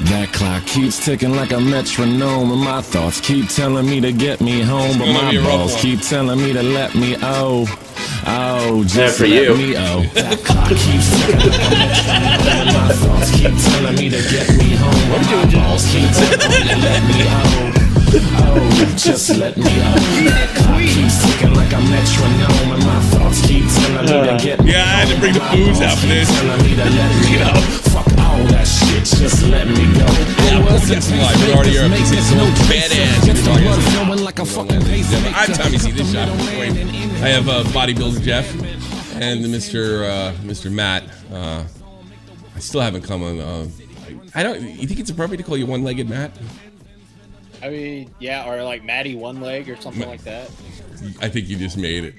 That clock keeps ticking like a metronome, and my thoughts keep telling me to get me home, but my balls keep telling me to let me just let me That clock keeps ticking like a metronome, and my thoughts keep telling me to get me home, but my balls keep telling me to let me just let me That clock keeps ticking like a metronome, and my thoughts keep telling me to get me I had to bring the booze out for this. Telling me to let me fuck all that shit, just let me go. That's live. We already are. It's no badass. Every time you see this shot, I have bodybuilder Jeff and Mr. Matt. I still haven't come on. You think it's appropriate to call you one-legged Matt? I mean, yeah, or like Matty One Leg or something like that. I think you just made it.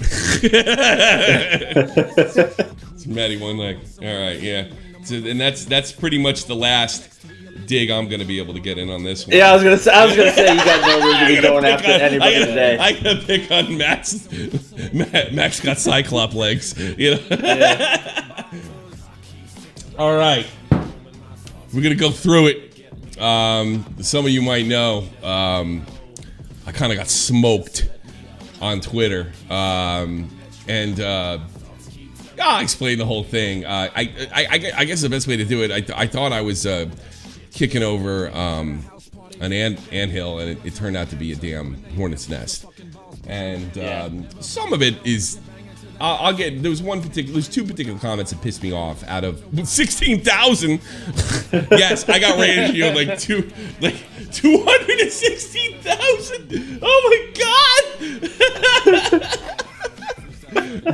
It's Matty One Leg. All right, yeah. So, and that's pretty much the last dig I'm gonna be able to get in on this one. Yeah, I was gonna say you got no room to be going after anybody today. I gotta pick on Max. Max got cyclop legs, you know. Yeah. All right, we're gonna go through it. Some of you might know, I kind of got smoked on Twitter, and I'll explain the whole thing. I guess the best way to do it, I thought I was kicking over an anthill, and it turned out to be a damn hornet's nest. And some of it is, there's two particular comments that pissed me off out of 16,000. Yes, I got rated here like 216,000. Oh my God.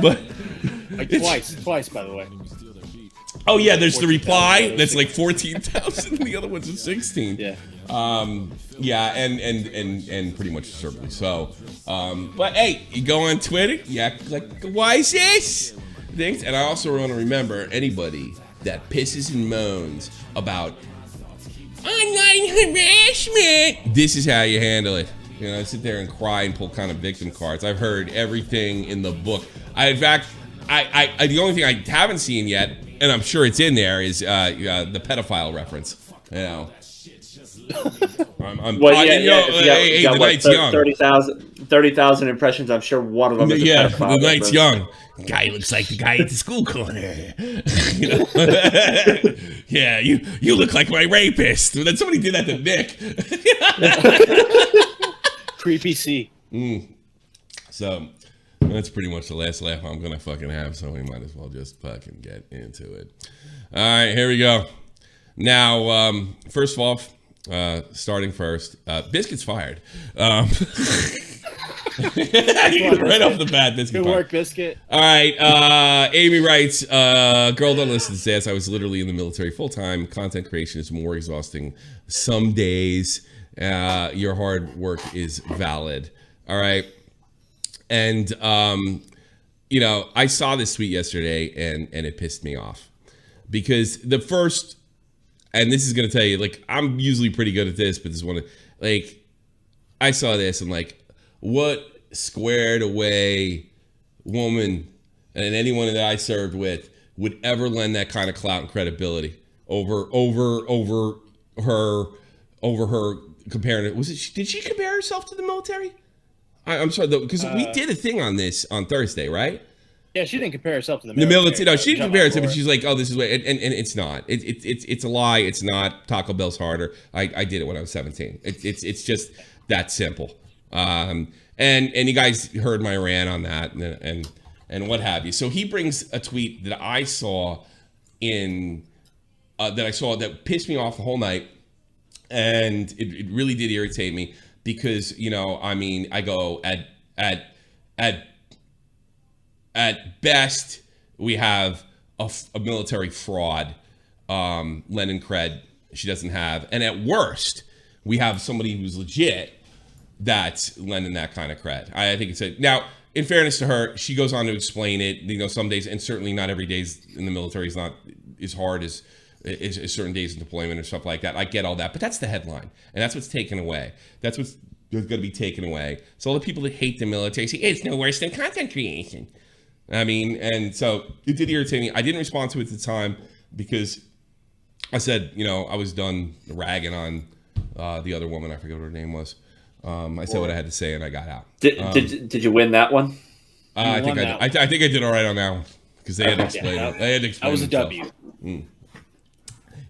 But like twice, by the way. Oh yeah, there's the reply that's like 14,000. The other one's at 16. Yeah. Yeah, and pretty much certainly so. But hey, you go on Twitter, you act like, why is this? Things, and I also want to remember anybody that pisses and moans about online harassment. This is how you handle it. You know, sit there and cry and pull kind of victim cards. I've heard everything in the book. In fact, the only thing I haven't seen yet, and I'm sure it's in there, is the pedophile reference. You know. The night's young. 30,000 impressions. I'm sure one of them is a pedophile. The night's young. Guy looks like the guy at the school corner. Yeah, you look like my rapist. Then somebody did that to Nick. Creepy C. So that's pretty much the last laugh I'm gonna fucking have. So we might as well just fucking get into it. All right, here we go. Now, first of all. Starting first, Biscuit's fired. Right off the bat, Biscuit. Good work, Biscuit. All right, Amy writes, girl, don't listen to this. I was literally in the military full-time. Content creation is more exhausting some days. Your hard work is valid. All right. And, you know, I saw this tweet yesterday and it pissed me off because the first, and this is going to tell you, like, I'm usually pretty good at this, but this one, like, I saw this and, like, what squared away woman and anyone that I served with would ever lend that kind of clout and credibility over her comparing it. Did she compare herself to the military? I'm sorry, though, because we did a thing on this on Thursday, right? Yeah, she didn't compare herself to the military. No, she didn't compare herself, but she's like, "Oh, this is what," and it's not. It's a lie. It's not. Taco Bell's harder. I did it when I was 17. It's just that simple. And you guys heard my rant on that and what have you. So he brings a tweet that I saw that pissed me off the whole night, and it really did irritate me because, you know, I mean, I go at best, we have a military fraud, lending cred she doesn't have. And at worst, we have somebody who's legit that's lending that kind of cred. I think now, in fairness to her, she goes on to explain it. You know, some days, and certainly not every day in the military is not as hard as certain days in deployment or stuff like that. I get all that, but that's the headline. And that's what's taken away. That's what's going to be taken away. So all the people that hate the military say, it's no worse than content creation. I mean, and so it did irritate me. I didn't respond to it at the time because I said, I was done ragging on the other woman. I forget what her name was. I said what I had to say, and I got out. Did you win that one? I think I think I did all right on that one because they had to explain it. They had to explain. That was a W.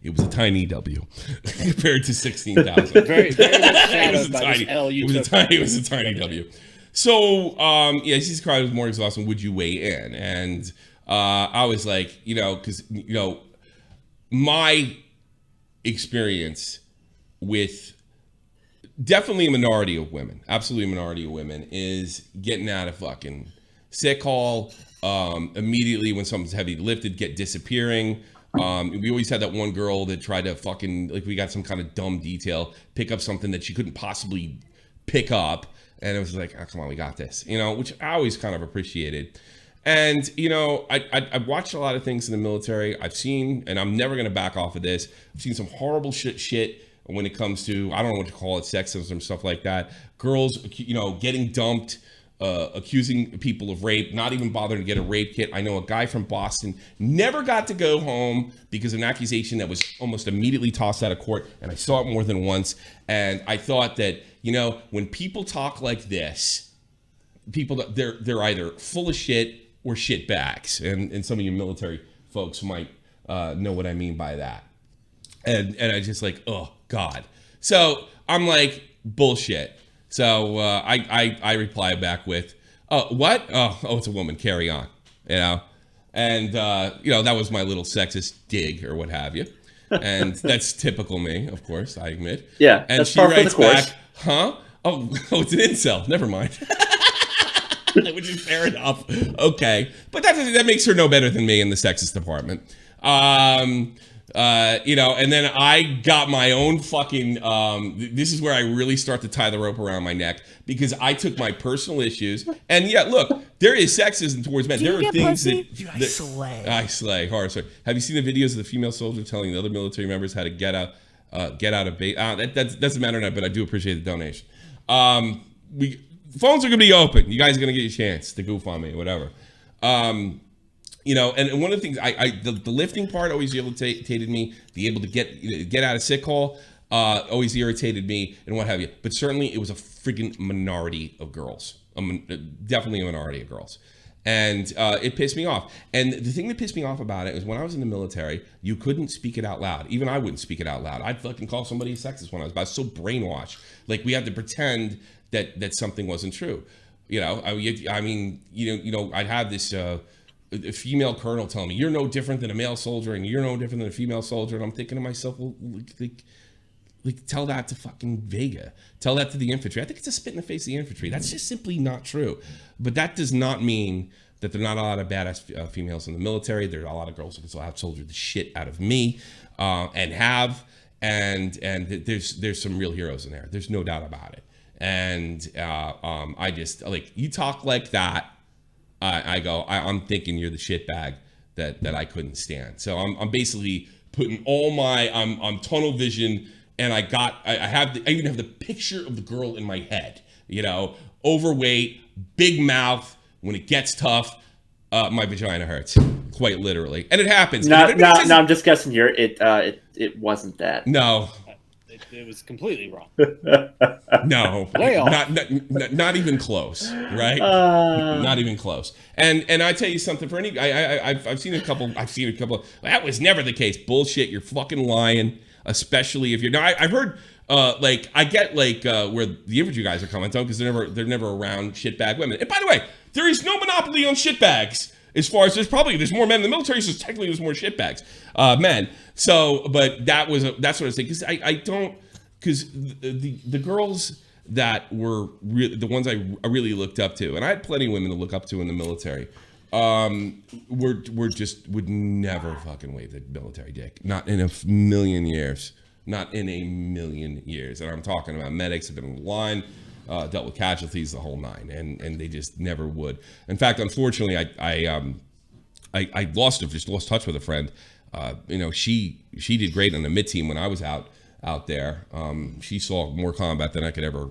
It was a tiny W compared to 16,000. Very, very much shadowed by this L you took. It was a tiny W. So, she's cried was more exhausting. Would you weigh in? And I was like, because, my experience with definitely a minority of women, absolutely a minority of women, is getting out of fucking sick call immediately when something's heavy lifted, disappearing. We always had that one girl that tried to fucking, we got some kind of dumb detail, pick up something that she couldn't possibly pick up. And it was like, oh, come on, we got this, which I always kind of appreciated. And, I've watched a lot of things in the military. I've seen, and I'm never going to back off of this, I've seen some horrible shit when it comes to, I don't know what to call it, sexism, stuff like that. Girls, getting dumped, accusing people of rape, not even bothering to get a rape kit. I know a guy from Boston never got to go home because of an accusation that was almost immediately tossed out of court. And I saw it more than once. And I thought that, when people talk like this, they're either full of shit or shit bags. And some of you military folks might know what I mean by that. And I just like, oh God. So I'm like, bullshit. So I reply back with, what? Oh, it's a woman. Carry on, And that was my little sexist dig or what have you. And that's typical me, of course, I admit. Yeah, and that's she writes back, huh? Oh, it's an incel. Never mind. Which is fair enough. Okay, but that makes her no better than me in the sexist department. And then I got my own fucking, this is where I really start to tie the rope around my neck because I took my personal issues. And yeah, look, there is sexism towards men. There are things that I slay. Hard. Sorry. Have you seen the videos of the female soldier telling the other military members how to get out of base? That doesn't matter now, but I do appreciate the donation. Phones are going to be open. You guys are going to get your chance to goof on me or whatever. And one of the things the lifting part always irritated me. The able to get out of sick call always irritated me and what have you. But certainly it was a freaking minority of girls. Definitely a minority of girls. And it pissed me off. And the thing that pissed me off about it was when I was in the military, you couldn't speak it out loud. Even I wouldn't speak it out loud. I'd fucking call somebody a sexist when I was so brainwashed. Like we had to pretend that something wasn't true. I'd have this a female colonel telling me, you're no different than a male soldier and you're no different than a female soldier. And I'm thinking to myself, well, tell that to fucking Vega. Tell that to the infantry. I think it's a spit in the face of the infantry. That's just simply not true. But that does not mean that there are not a lot of badass females in the military. There are a lot of girls who can still have soldiered the shit out of me and there's some real heroes in there. There's no doubt about it. And I just, you talk like that, I'm thinking you're the shitbag that I couldn't stand. So I'm basically putting all my, I'm tunnel vision, and I even have the picture of the girl in my head, overweight, big mouth. When it gets tough, my vagina hurts, quite literally. And it happens. No, I'm just guessing here. It wasn't that. No. It was completely wrong. No, way off. Not even close, right? Not even close. And I tell you something. I've seen a couple. That was never the case. Bullshit. You're fucking lying. Especially if you're. Now I've heard. I get where the infantry guys are coming from because they're never around shitbag women. And by the way, there is no monopoly on shitbags. As far as there's more men in the military, so technically there's more shitbags, men. So, but that's what I was saying, because the girls that were the ones I really looked up to, and I had plenty of women to look up to in the military, would never fucking wave the military dick, not in a million years, not in a million years. And I'm talking about medics have been in the line. Dealt with casualties, the whole nine, and they just never would. In fact, unfortunately, I lost touch with a friend. She did great on the mid team when I was out there. She saw more combat than I could ever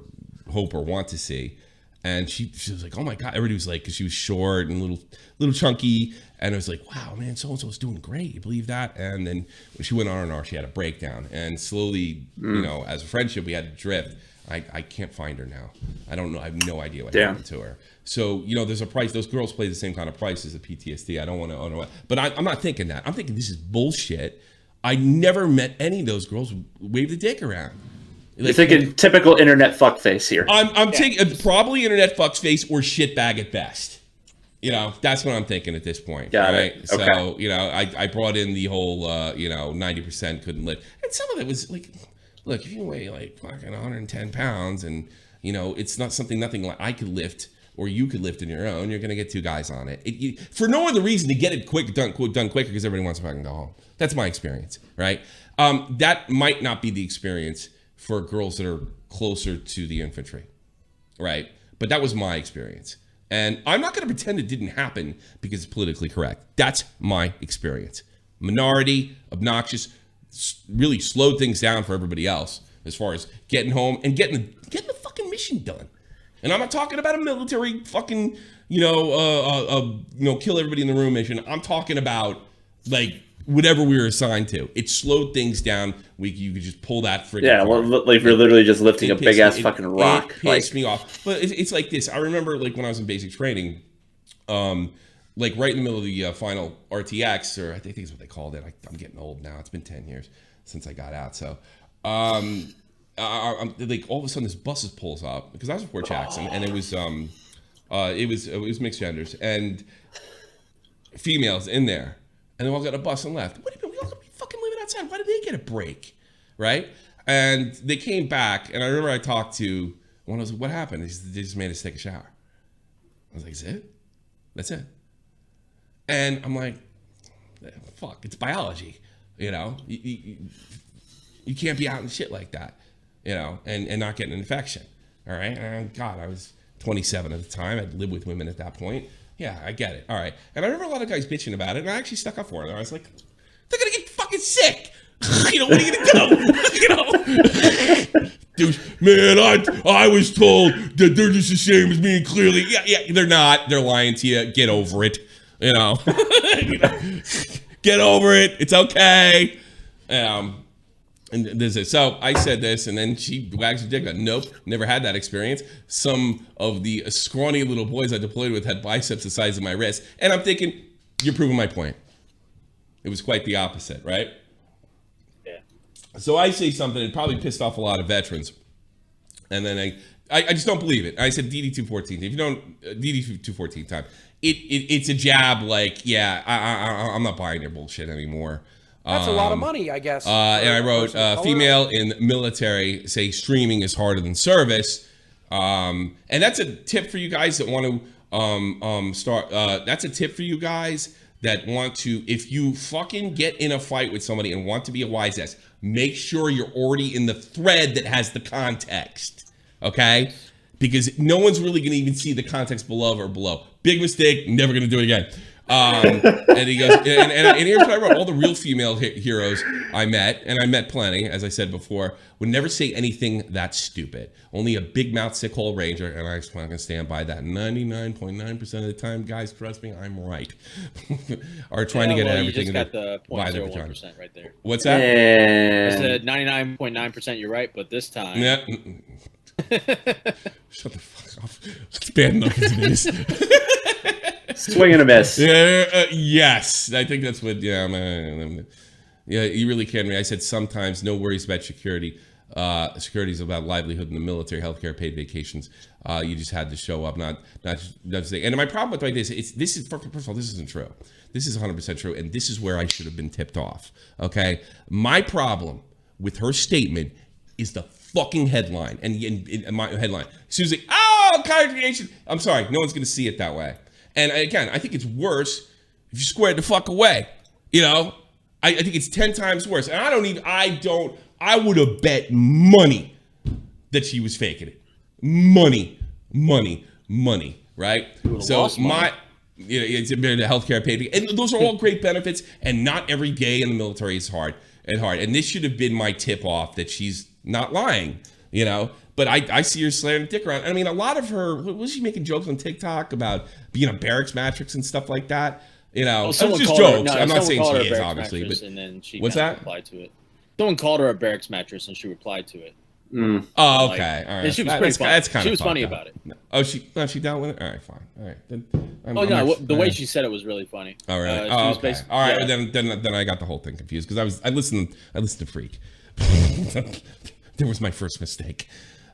hope or want to see, And she was like, oh my God. Everybody was like, because she was short and little chunky. And I was like, wow, man, so-and-so's doing great. You believe that? And then when she went on and on, she had a breakdown. And slowly, you know, as a friendship, we had to drift. I can't find her now. I don't know. I have no idea what happened to her. So, you know, there's a price. Those girls play the same kind of price as a PTSD. I don't want to, but I'm not thinking that. I'm thinking this is bullshit. I never met any of those girls who wave the dick around. You're thinking typical internet fuckface here. I'm thinking probably internet fuckface or shitbag at best. You know, that's what I'm thinking at this point. Got right? it. So, Okay. you know, I brought in the whole, you know, 90% couldn't lift. And some of it was like, look, if you weigh like fucking 110 pounds and, you know, it's not nothing like I could lift or you could lift on your own, you're going to get two guys on it. For no other reason to get it done quicker because everybody wants to fucking go home. That's my experience, right? That might not be the experience for girls that are closer to the infantry, right? But that was my experience. And I'm not going to pretend it didn't happen because it's politically correct. That's my experience. Minority, obnoxious, really slowed things down for everybody else as far as getting home and getting the fucking mission done. And I'm not talking about a military fucking, you know, kill everybody in the room mission. I'm talking about like whatever we were assigned to. It slowed things down. You could just pull that freaking card. Like you're literally just lifting a big ass fucking rock. It pissed me off. But it's like this. I remember like when I was in basic training, like right in the middle of the final RTX, or I think it's what they called it. I'm getting old now. It's been 10 years since I got out. So, I'm like all of a sudden this bus pulls up because I was in Fort Jackson and it was mixed genders and females in there. And they all got a bus and left. What do you mean? We all fucking living outside. Why did they get a break? Right? And they came back, and I remember I talked to one. I was like, what happened? They just made us take a shower. I was like, is it? That's it. And I'm like, fuck, it's biology. You know? You can't be out and shit like that, you know, and not get an infection. All right? And God, I was 27 at the time. I'd lived with women at that point. Yeah, I get it. All right. And I remember a lot of guys bitching about it, and I actually stuck up for it. I was like, they're going to get fucking sick. You know, what are you going to do? You know? Dude, man, I was told that they're just the same as me, and clearly, yeah, they're not. They're lying to you. Get over it. You know? Get over it. It's okay. And there's it. So I said this, and then she wags her dick. Nope, never had that experience. Some of the scrawny little boys I deployed with had biceps the size of my wrist, and I'm thinking, you're proving my point. It was quite the opposite, right? Yeah. So I say something that probably pissed off a lot of veterans, and then I just don't believe it. I said DD-214. If you don't DD-214 time, it's a jab. Like, yeah, I'm not buying your bullshit anymore. That's a lot of money, I guess. And I wrote, female in military say streaming is harder than service. And that's a tip for you guys that want to start. That's a tip for you guys that want to, if you fucking get in a fight with somebody and want to be a wise ass, make sure you're already in the thread that has the context. Okay? Because no one's really going to even see the context below. Big mistake, never going to do it again. And he goes, and here's what I wrote. All the real female heroes I met, and I met plenty, as I said before, would never say anything that stupid. Only a big mouth sick hole ranger, and I can stand by that 99.9% of the time. Guys, trust me, I'm right. Are trying to get everything. You just got the 0.01% right there. What's that? I said 99.9% you're right, but this time. Yeah. Shut the fuck off. It's bad enough as it is. Swing and a miss. Yes, I think that's what. Yeah, you really can. I said sometimes no worries about security. Security is about livelihood in the military, healthcare, paid vacations. You just had to show up, not just. And my problem with this is first of all, this isn't true. This is 100% true, and this is where I should have been tipped off. Okay, my problem with her statement is the fucking headline and my headline. Susie, congregation. I'm sorry, no one's gonna see it that way. And again, I think it's worse if you squared the fuck away. You know, I think it's 10 times worse. And I would have bet money that she was faking it. Money, right? So it's a bit of healthcare paid. And those are all great benefits. And not every day in the military is hard. And this should have been my tip off that she's not lying, you know. But I see her slamming dick around. I mean, a lot of her, was she making jokes on TikTok about being a barracks mattress and stuff like that? You know, it's just jokes. I'm not saying she is, obviously. But and then she what's that? Replied to it. Someone called her a barracks mattress, and she replied to it. Oh, okay. All right. And she was pretty funny. That's kind of she was funny about it. Oh, she dealt with it? All right, fine. All right. Then, the way she said it was really funny. All right. Okay. All right. Yeah. Then I got the whole thing confused because I listened to Freak. There was my first mistake.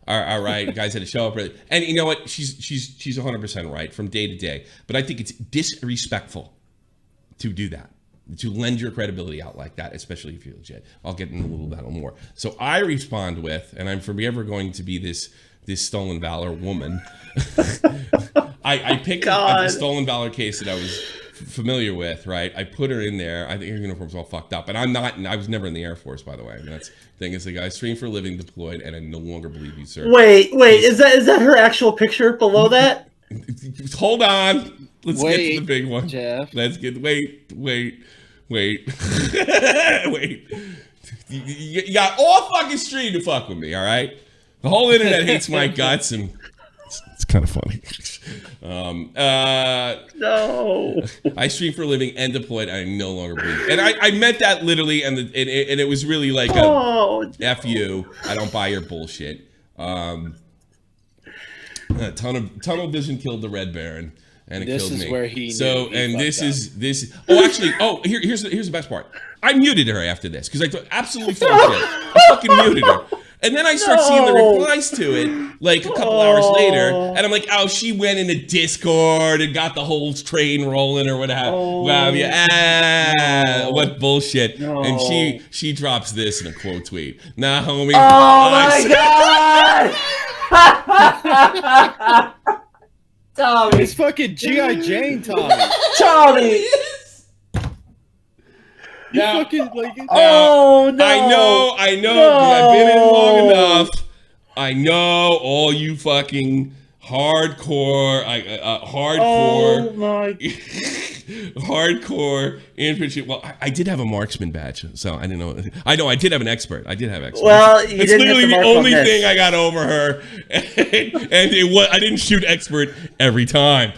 All right, guys had to show up, and you know what? She's 100% right from day to day. But I think it's disrespectful to do that, to lend your credibility out like that, especially if you're legit. I'll get in a little bit more. So I respond with, and I'm forever going to be this stolen valor woman. I picked up the stolen valor case that I was familiar with, right? I put her in there. I think her uniform's all fucked up, and I was never in the Air Force, by the way. And that's the thing is, the guy streamed for a living, deployed, and I no longer believe you, sir. Wait, is that her actual picture below that? Hold on. Let's get to the big one. Jeff. Let's get. Wait. Wait. You got all fucking stream to fuck with me, all right? The whole internet hates my guts, and it's kind of funny. No. I stream for a living and deployed. I no longer believe it. And I meant that literally, and it was really like F you. I don't buy your bullshit. Tunnel vision killed the Red Baron, and it killed me. This is where he. So, and this is. Oh, actually, here's the best part. I muted her after this because I thought absolutely full shit. I fucking muted her. And then I start seeing the replies to it like a couple hours later, and I'm like, oh, she went into Discord and got the whole train rolling or whatever. Wow, yeah, what bullshit. No. And she drops this in a quote tweet. Nah, homie. Oh my God! Tommy. It's fucking G.I. Jane, Tommy. Tommy. Now, oh no! I know, because I've been in long enough. I know all you fucking hardcore, hardcore infantry. Well, I did have a marksman badge, so I didn't know. I know I did have an expert. I did have expert. Well, it's literally the only thing I got over her, and it was I didn't shoot expert every time.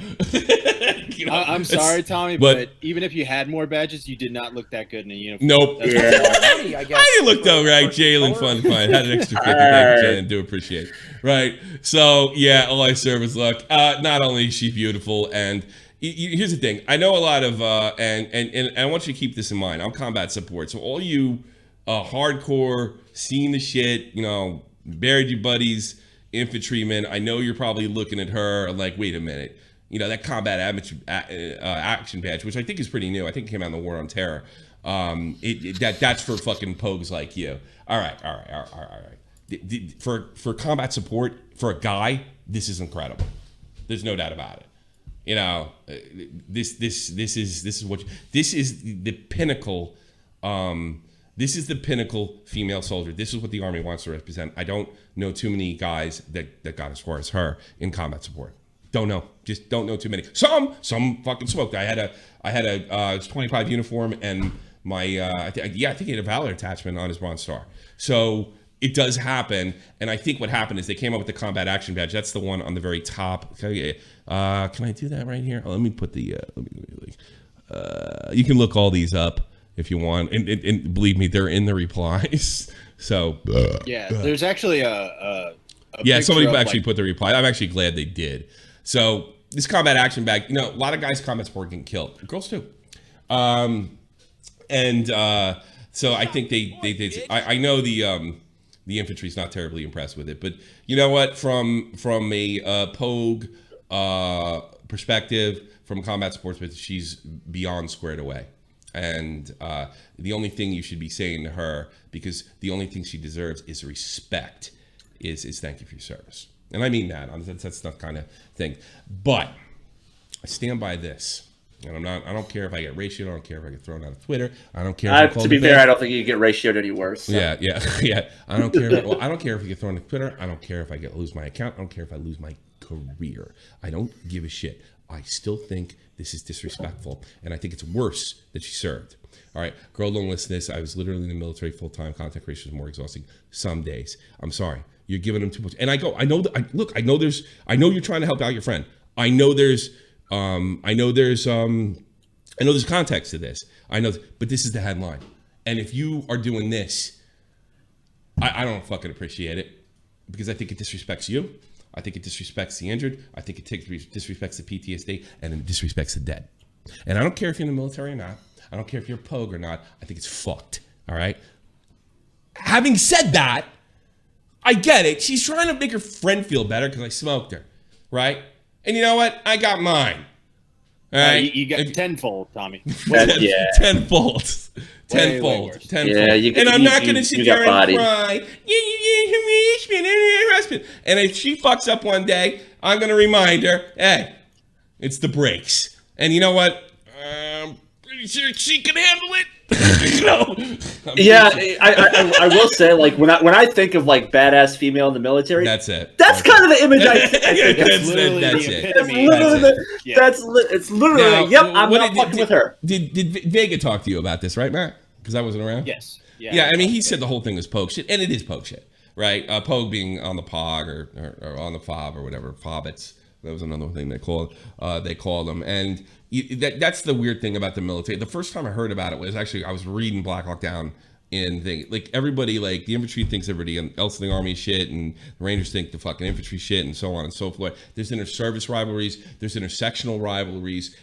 You know, I'm sorry, Tommy, but even if you had more badges, you did not look that good in a uniform. Nope. I didn't look though, right? Jalen, fun. Had an extra 50. Thank you, Jalen. Do appreciate it. Right. So, yeah, all I serve is luck. Not only is she beautiful, and here's the thing. I know a lot of, and I want you to keep this in mind. I'm combat support. So all you hardcore, seeing the shit, you know, buried your buddies, infantrymen, I know you're probably looking at her like, wait a minute. You know, that combat action badge, which I think is pretty new. I think it came out in the War on Terror. That's for fucking pogues like you. All right. For combat support, for a guy, this is incredible. There's no doubt about it. You know, this is the pinnacle. This is the pinnacle female soldier. This is what the Army wants to represent. I don't know too many guys that got as far as her in combat support. Don't know. Just don't know too many. Some fucking smoked. I had a 25 uniform and my I think he had a Valor attachment on his Bronze Star. So it does happen. And I think what happened is they came up with the combat action badge. That's the one on the very top. Can I do that right here? Oh, let me put the. You can look all these up if you want, and believe me, they're in the replies. So there's actually a somebody actually put the reply. I'm actually glad they did. So this combat action bag, you know, a lot of guys combat sport getting killed. Girls too. So I think they I know the infantry's not terribly impressed with it, but you know what? From a Pogue perspective, from combat sports, she's beyond squared away. And the only thing you should be saying to her, because the only thing she deserves is respect, is thank you for your service. And I mean that. That's not kind of thing. But I stand by this. And I don't care if I get ratioed. I don't care if I get thrown out of Twitter. I don't care. To be fair, I don't think you get ratioed any worse. So. Yeah. I don't care. I don't care if you get thrown out of Twitter. I don't care if I lose my account. I don't care if I lose my career. I don't give a shit. I still think this is disrespectful, and I think it's worse that she served. All right, girl, don't listen to this. I was literally in the military full-time. Content creation is more exhausting some days. I'm sorry. You're giving them too much. And I go, I know you're trying to help out your friend. I know there's context to this. But this is the headline. And if you are doing this, I don't fucking appreciate it, because I think it disrespects you. I think it disrespects the injured. I think it disrespects the PTSD, and it disrespects the dead. And I don't care if you're in the military or not. I don't care if you're a pogue or not. I think it's fucked. All right. Having said that, I get it. She's trying to make her friend feel better because I smoked her, right? And you know what? I got mine. All right. You got tenfold, Tommy. Yeah. Tenfold. Yeah, and I'm not going to sit there and cry. Harassment. And if she fucks up one day, I'm going to remind her, hey, it's the breaks. And you know what? I'm pretty sure she can handle it. Yeah, I will say, like, when I think of like badass female in the military, that's it. That's kind of the image I think. That's it. It's literally, yep, I'm not fucking with her. Did Vega talk to you about this, right, Matt? Because I wasn't around. Yes. Yeah. I mean, he said the whole thing was pogue shit, and it is pogue shit, right? Pogue being on the POG or on the FOB or whatever, FOBits. That was another thing they called them, and that's the weird thing about the military. The first time I heard about it was actually I was reading Black Hawk Down, and like everybody, like the infantry thinks everybody else in the army is shit, and the Rangers think the fucking infantry shit, and so on and so forth. There's inter-service rivalries, there's intersectional rivalries.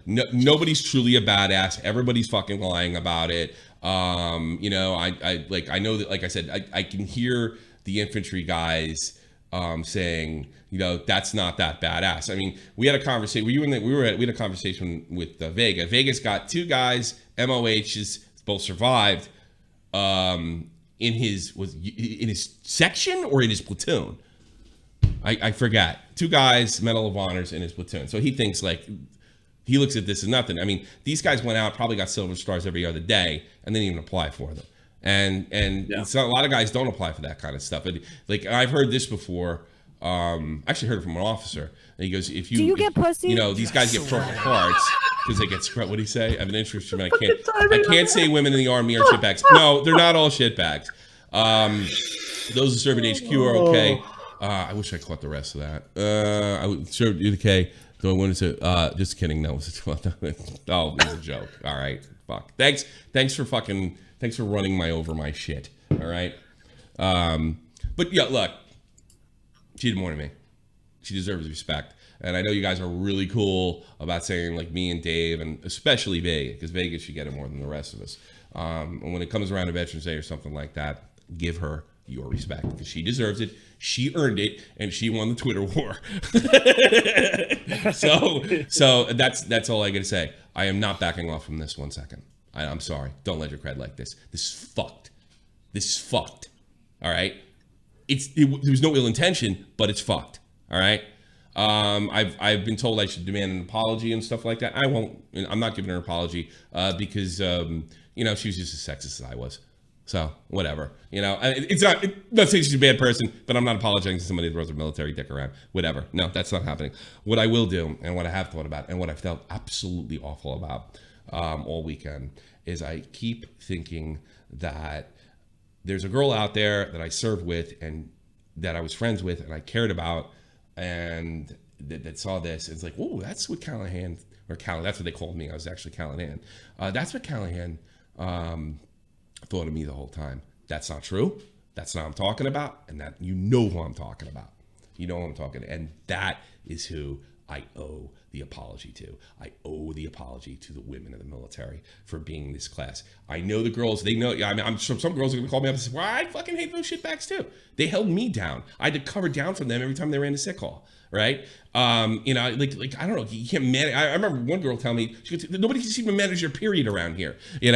Nobody's truly a badass. Everybody's fucking lying about it. I know that, like I said, I can hear the infantry guys saying, that's not that badass. I mean, we had a conversation. We had a conversation with Vega. Vega's got two guys, MOHs, both survived. In his section or in his platoon. I forgot. Two guys, Medal of Honors in his platoon. So he thinks he looks at this as nothing. I mean, these guys went out, probably got silver stars every other day, and didn't even apply for them. And so a lot of guys don't apply for that kind of stuff. Like I've heard this before. Actually heard it from an officer, and he goes, "Do you get pussy? These guys get broken hearts because they get scrubbed." What do you say? I have an interest in. I can't say women in the army are shitbags. No, they're not all shitbags. Those who serve at HQ are okay. I wish I caught the rest of that. I would serve the K. Do I want to? Just kidding. No, it was a joke. All right. Fuck. Thanks for running over my shit. All right. But yeah, look. She did more to me. She deserves respect. And I know you guys are really cool about saying, like, me and Dave, and especially Vega, because Vega should get it more than the rest of us. And when it comes around to Veterans Day or something like that, give her your respect, because she deserves it. She earned it, and she won the Twitter war. So that's all I got to say. I am not backing off from this 1 second. I'm sorry. Don't let your cred like this. This is fucked. All right? There's no ill intention, but it's fucked. All right. I've been told I should demand an apology and stuff like that. I won't. I'm not giving her an apology because she was just as sexist as I was. So whatever. It's not saying she's a bad person, but I'm not apologizing to somebody that throws a military dick around. Whatever. No, that's not happening. What I will do, and what I have thought about, and what I felt absolutely awful about all weekend, is I keep thinking that there's a girl out there that I served with and that I was friends with and I cared about, and that saw this. And it's like, oh, that's what Callahan, that's what they called me. I was actually Callahan. That's what Callahan thought of me the whole time. That's not true. That's not what I'm talking about. And that who I'm talking about. You know who I'm talking to. And that is who I owe the apology to. I owe the apology to the women of the military for being this class. I know the girls, they know. I mean, I'm sure some girls are going to call me up and say, well, I fucking hate those shitbags too. They held me down. I had to cover down from them every time they ran a sick call. Right? I don't know. You can't manage. I remember one girl telling me, she goes, nobody can even manage your period around here. And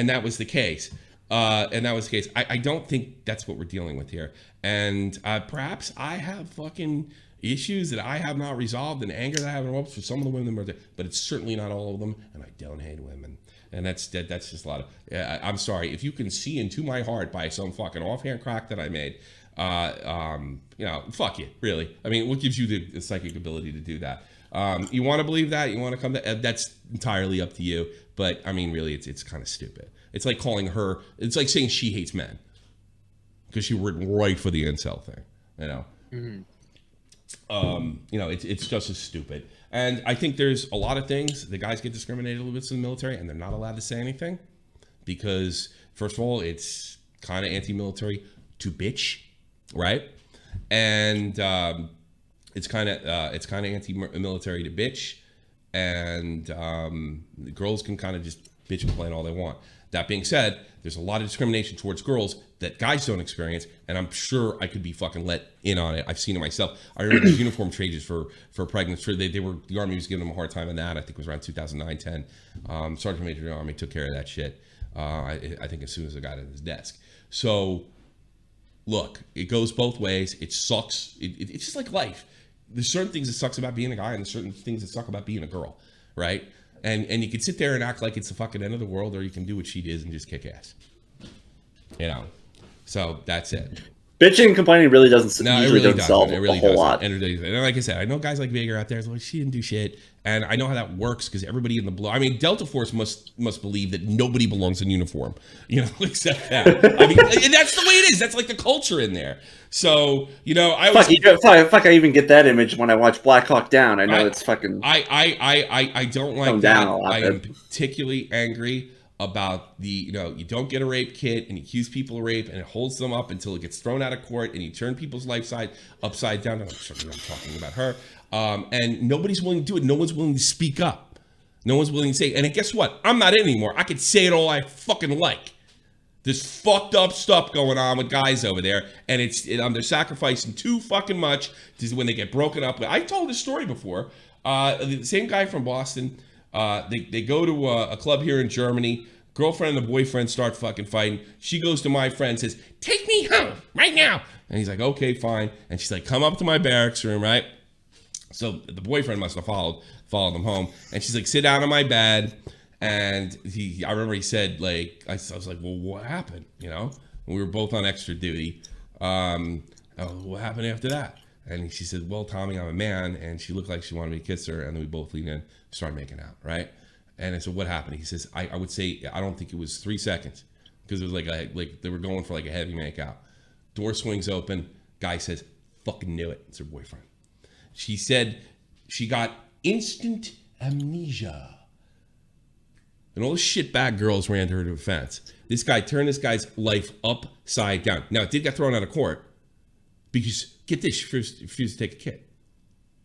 that was the case. I don't think that's what we're dealing with here. And perhaps I have fucking issues that I have not resolved and anger that I haven't resolved for some of the women that are there, but it's certainly not all of them. And I don't hate women. And that's just a lot of, I'm sorry. If you can see into my heart by some fucking offhand crack that I made, fuck you, really. I mean, what gives you the psychic ability to do that? You want to believe that? You want to come to, that's entirely up to you. But I mean, really, it's kind of stupid. It's like calling her, it's like saying she hates men. because she went right for the incel thing. You know, it's just as stupid. And I think there's a lot of things the guys get discriminated a little bit in the military, and they're not allowed to say anything because, first of all, it's kind of anti-military to bitch, right? And it's kind of anti-military to bitch, and the girls can kind of just bitch and complain all they want. That being said, there's a lot of discrimination towards girls that guys don't experience, and I'm sure I could be fucking let in on it. I've seen it myself. I remember uniform changes for pregnancy. The Army was giving them a hard time on that. I think it was around 2009, 10. Sergeant Major of the Army took care of that shit. I think as soon as I got at his desk. So, look, it goes both ways. It sucks. It's just like life. There's certain things that sucks about being a guy, and there's certain things that suck about being a girl, right? And you can sit there and act like it's the fucking end of the world, or you can do what she does and just kick ass. You know, so that's it. Bitching and complaining really doesn't solve it really a whole lot. And like I said, I know guys like Vega out there, like, she didn't do shit. And I know how that works because everybody in the I mean, Delta Force must believe that nobody belongs in uniform, you know, except that. I mean, and that's the way it is. That's like the culture in there. So, you know, I even get that image when I watch Black Hawk Down. I know it's fucking. I don't like that. I am particularly angry about you don't get a rape kit and you accuse people of rape and it holds them up until it gets thrown out of court and you turn people's life upside down. I'm talking about her. And nobody's willing to do it. No one's willing to speak up. No one's willing to say, and guess what? I'm not in anymore. I can say it all I fucking like. There's fucked up stuff going on with guys over there, and they're sacrificing too fucking much when they get broken up. I told this story before. The same guy from Boston, they go to a club here in Germany. Girlfriend and the boyfriend start fucking fighting. She goes to my friend and says, "Take me home right now." And he's like, "Okay, fine." And she's like, "Come up to my barracks room," right? So the boyfriend must have followed them home. And she's like, "Sit down on my bed." And I remember he said, like, I was like, "Well, what happened?" You know, we were both on extra duty. What happened after that? And she said, "Well, Tommy, I'm a man." And she looked like she wanted me to kiss her. And then we both leaned in, started making out, right? And I said, "What happened?" He says, I would say, I don't think it was 3 seconds because it was like they were going for like a heavy makeout. Door swings open. Guy says, "Fucking knew it." It's her boyfriend. She said she got instant amnesia. And all the shitbag girls ran to her defense. This guy turned this guy's life upside down. Now, it did get thrown out of court because, get this, she refused to take a kit.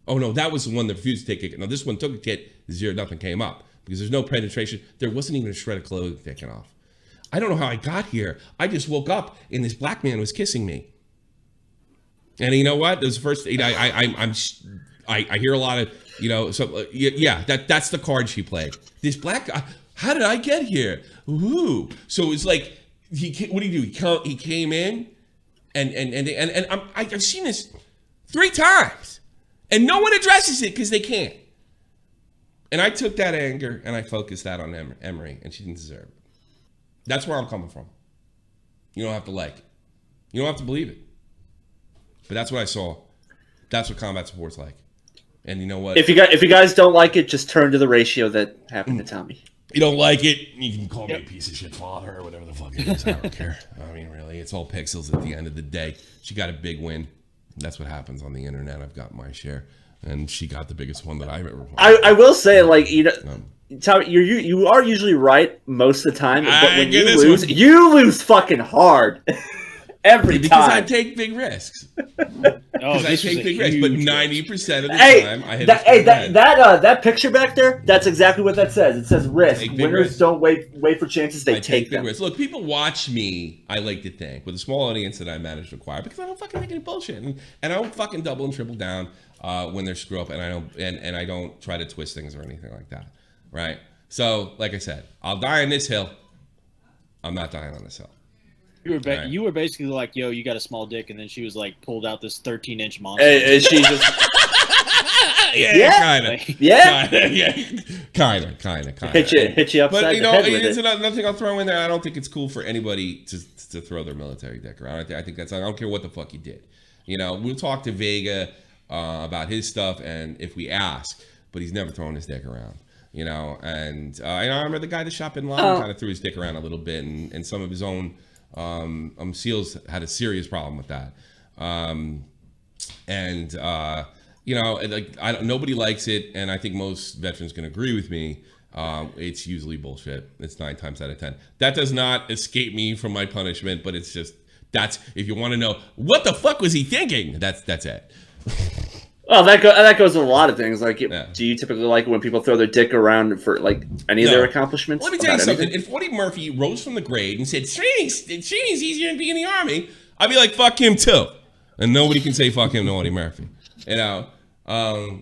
Oh, no, that was the one that refused to take a kit. Now, this one took a kit, nothing came up because there's no penetration. There wasn't even a shred of clothing taken off. I don't know how I got here. I just woke up and this black man was kissing me. And you know what? It was the first. I hear a lot of that's the card she played. This black guy. How did I get here? Ooh. So it's like what did he do? He came in, and I've seen this 3 times, and no one addresses it because they can't. And I took that anger and I focused that on Emery, and she didn't deserve it. That's where I'm coming from. You don't have to like it. You don't have to believe it. But that's what I saw. That's what combat support's like. And you know what? If you guys don't like it, just turn to the ratio that happened to Tommy. You don't like it, you can call me a piece of shit father or whatever the fuck it is. I don't care. I mean, really, it's all pixels at the end of the day. She got a big win. That's what happens on the internet. I've got my share. And she got the biggest one that I've ever won. I will say, like, Tommy, you are usually right most of the time, but when you lose fucking hard. Every time. Because I take big risks. Because I take big risks, but 90% of the time I hit that picture back there, that's exactly what that says. It says risk. Winners don't wait for chances, they take them. Risks. Look, people watch me, I like to think, with a small audience that I managed to acquire, because I don't fucking make any bullshit. And I don't fucking double and triple down when there's screw up, and I don't try to twist things or anything like that. Right? So, like I said, I'll die on this hill. I'm not dying on this hill. You were basically like, "Yo, you got a small dick," and then she was like, pulled out this 13-inch monster. And she just, kind of. Hit you upside the head with it's another thing I'll throw in there. I don't think it's cool for anybody to throw their military dick around. I think that's. I don't care what the fuck you did. We'll talk to Vega about his stuff, and if we ask, but he's never thrown his dick around. And I remember the guy that shot Bin Laden kind of threw his dick around a little bit, and some of his own SEALs had a serious problem with that. Nobody likes it, and I think most veterans can agree with me. It's usually bullshit. It's 9 times out of 10. That does not escape me from my punishment, but it's just, that's, if you want to know what the fuck was he thinking, that's it. Well, that goes with a lot of things. Like, do you typically like when people throw their dick around for like any of their accomplishments? Let me tell you something. If Woody Murphy rose from the grave and said, training's easier than being in the Army, I'd be like, fuck him too. And nobody can say fuck him to Woody Murphy. You know, I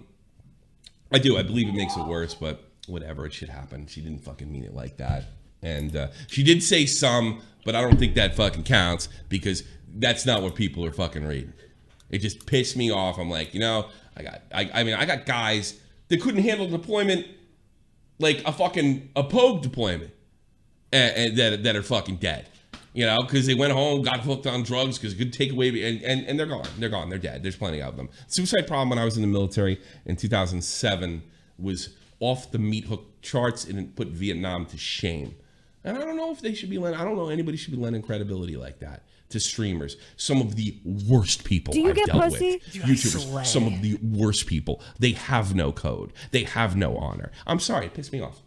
do. I believe it makes it worse, but whatever. It should happen. She didn't fucking mean it like that. And she did say some, but I don't think that fucking counts because that's not what people are fucking reading. It just pissed me off. I'm like, I got guys that couldn't handle deployment like a Pogue deployment and that are fucking dead. Because they went home, got hooked on drugs because it could take away, and they're gone. They're gone. They're dead. There's plenty of them. Suicide problem when I was in the military in 2007 was off the meat hook charts and it put Vietnam to shame. And I don't know if they should be I don't know anybody should be lending credibility like that to streamers. Some of the worst people I've dealt with. YouTubers, some of the worst people. They have no code. They have no honor. I'm sorry, it pissed me off.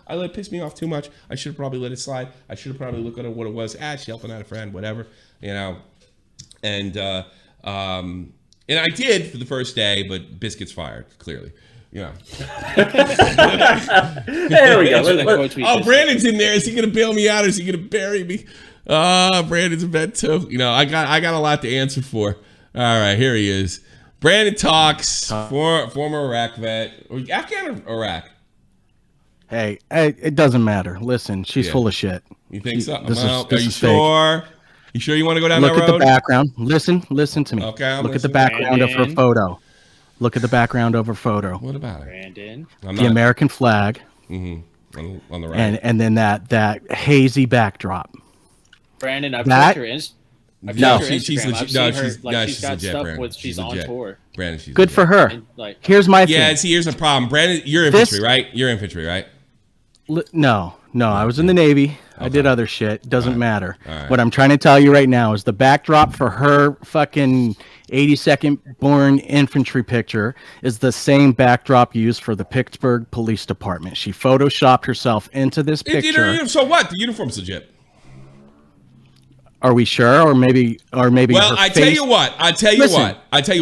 I let it piss me off too much. I should have probably let it slide. I should have probably looked at what it was. She helping out a friend, whatever. And I did for the first day, but Biscuit's fired, clearly. There we go. Oh, Brandon's in there. Is he gonna bail me out or is he gonna bury me? Brandon's in bed too. I got a lot to answer for. All right, here he is. Brandon talks. Former Iraq vet. Afghan or Iraq? Hey, it doesn't matter. Listen, she's full of shit. You think so? Are you sure? Fake. You sure you want to go down that road? Look at the background. Listen to me. Okay, Look at the background of her photo. Look at the background of her photo. What about it? Brandon. The American flag. Mm-hmm. On the right. And then that hazy backdrop. Brandon, I've checked her Instagram. No, she's got stuff with she's on tour. Brandon, she's good for her. And, here's my thing. Yeah, see, here's the problem. Brandon, you're infantry, right? You're infantry, right? No, I was in the Navy. Okay. I did other shit. Doesn't matter. Right. What I'm trying to tell you right now is the backdrop for her fucking 82nd born infantry picture is the same backdrop used for the Pittsburgh Police Department. She photoshopped herself into this picture. So what? The uniform's legit. Are we sure? Or maybe. Well, I tell you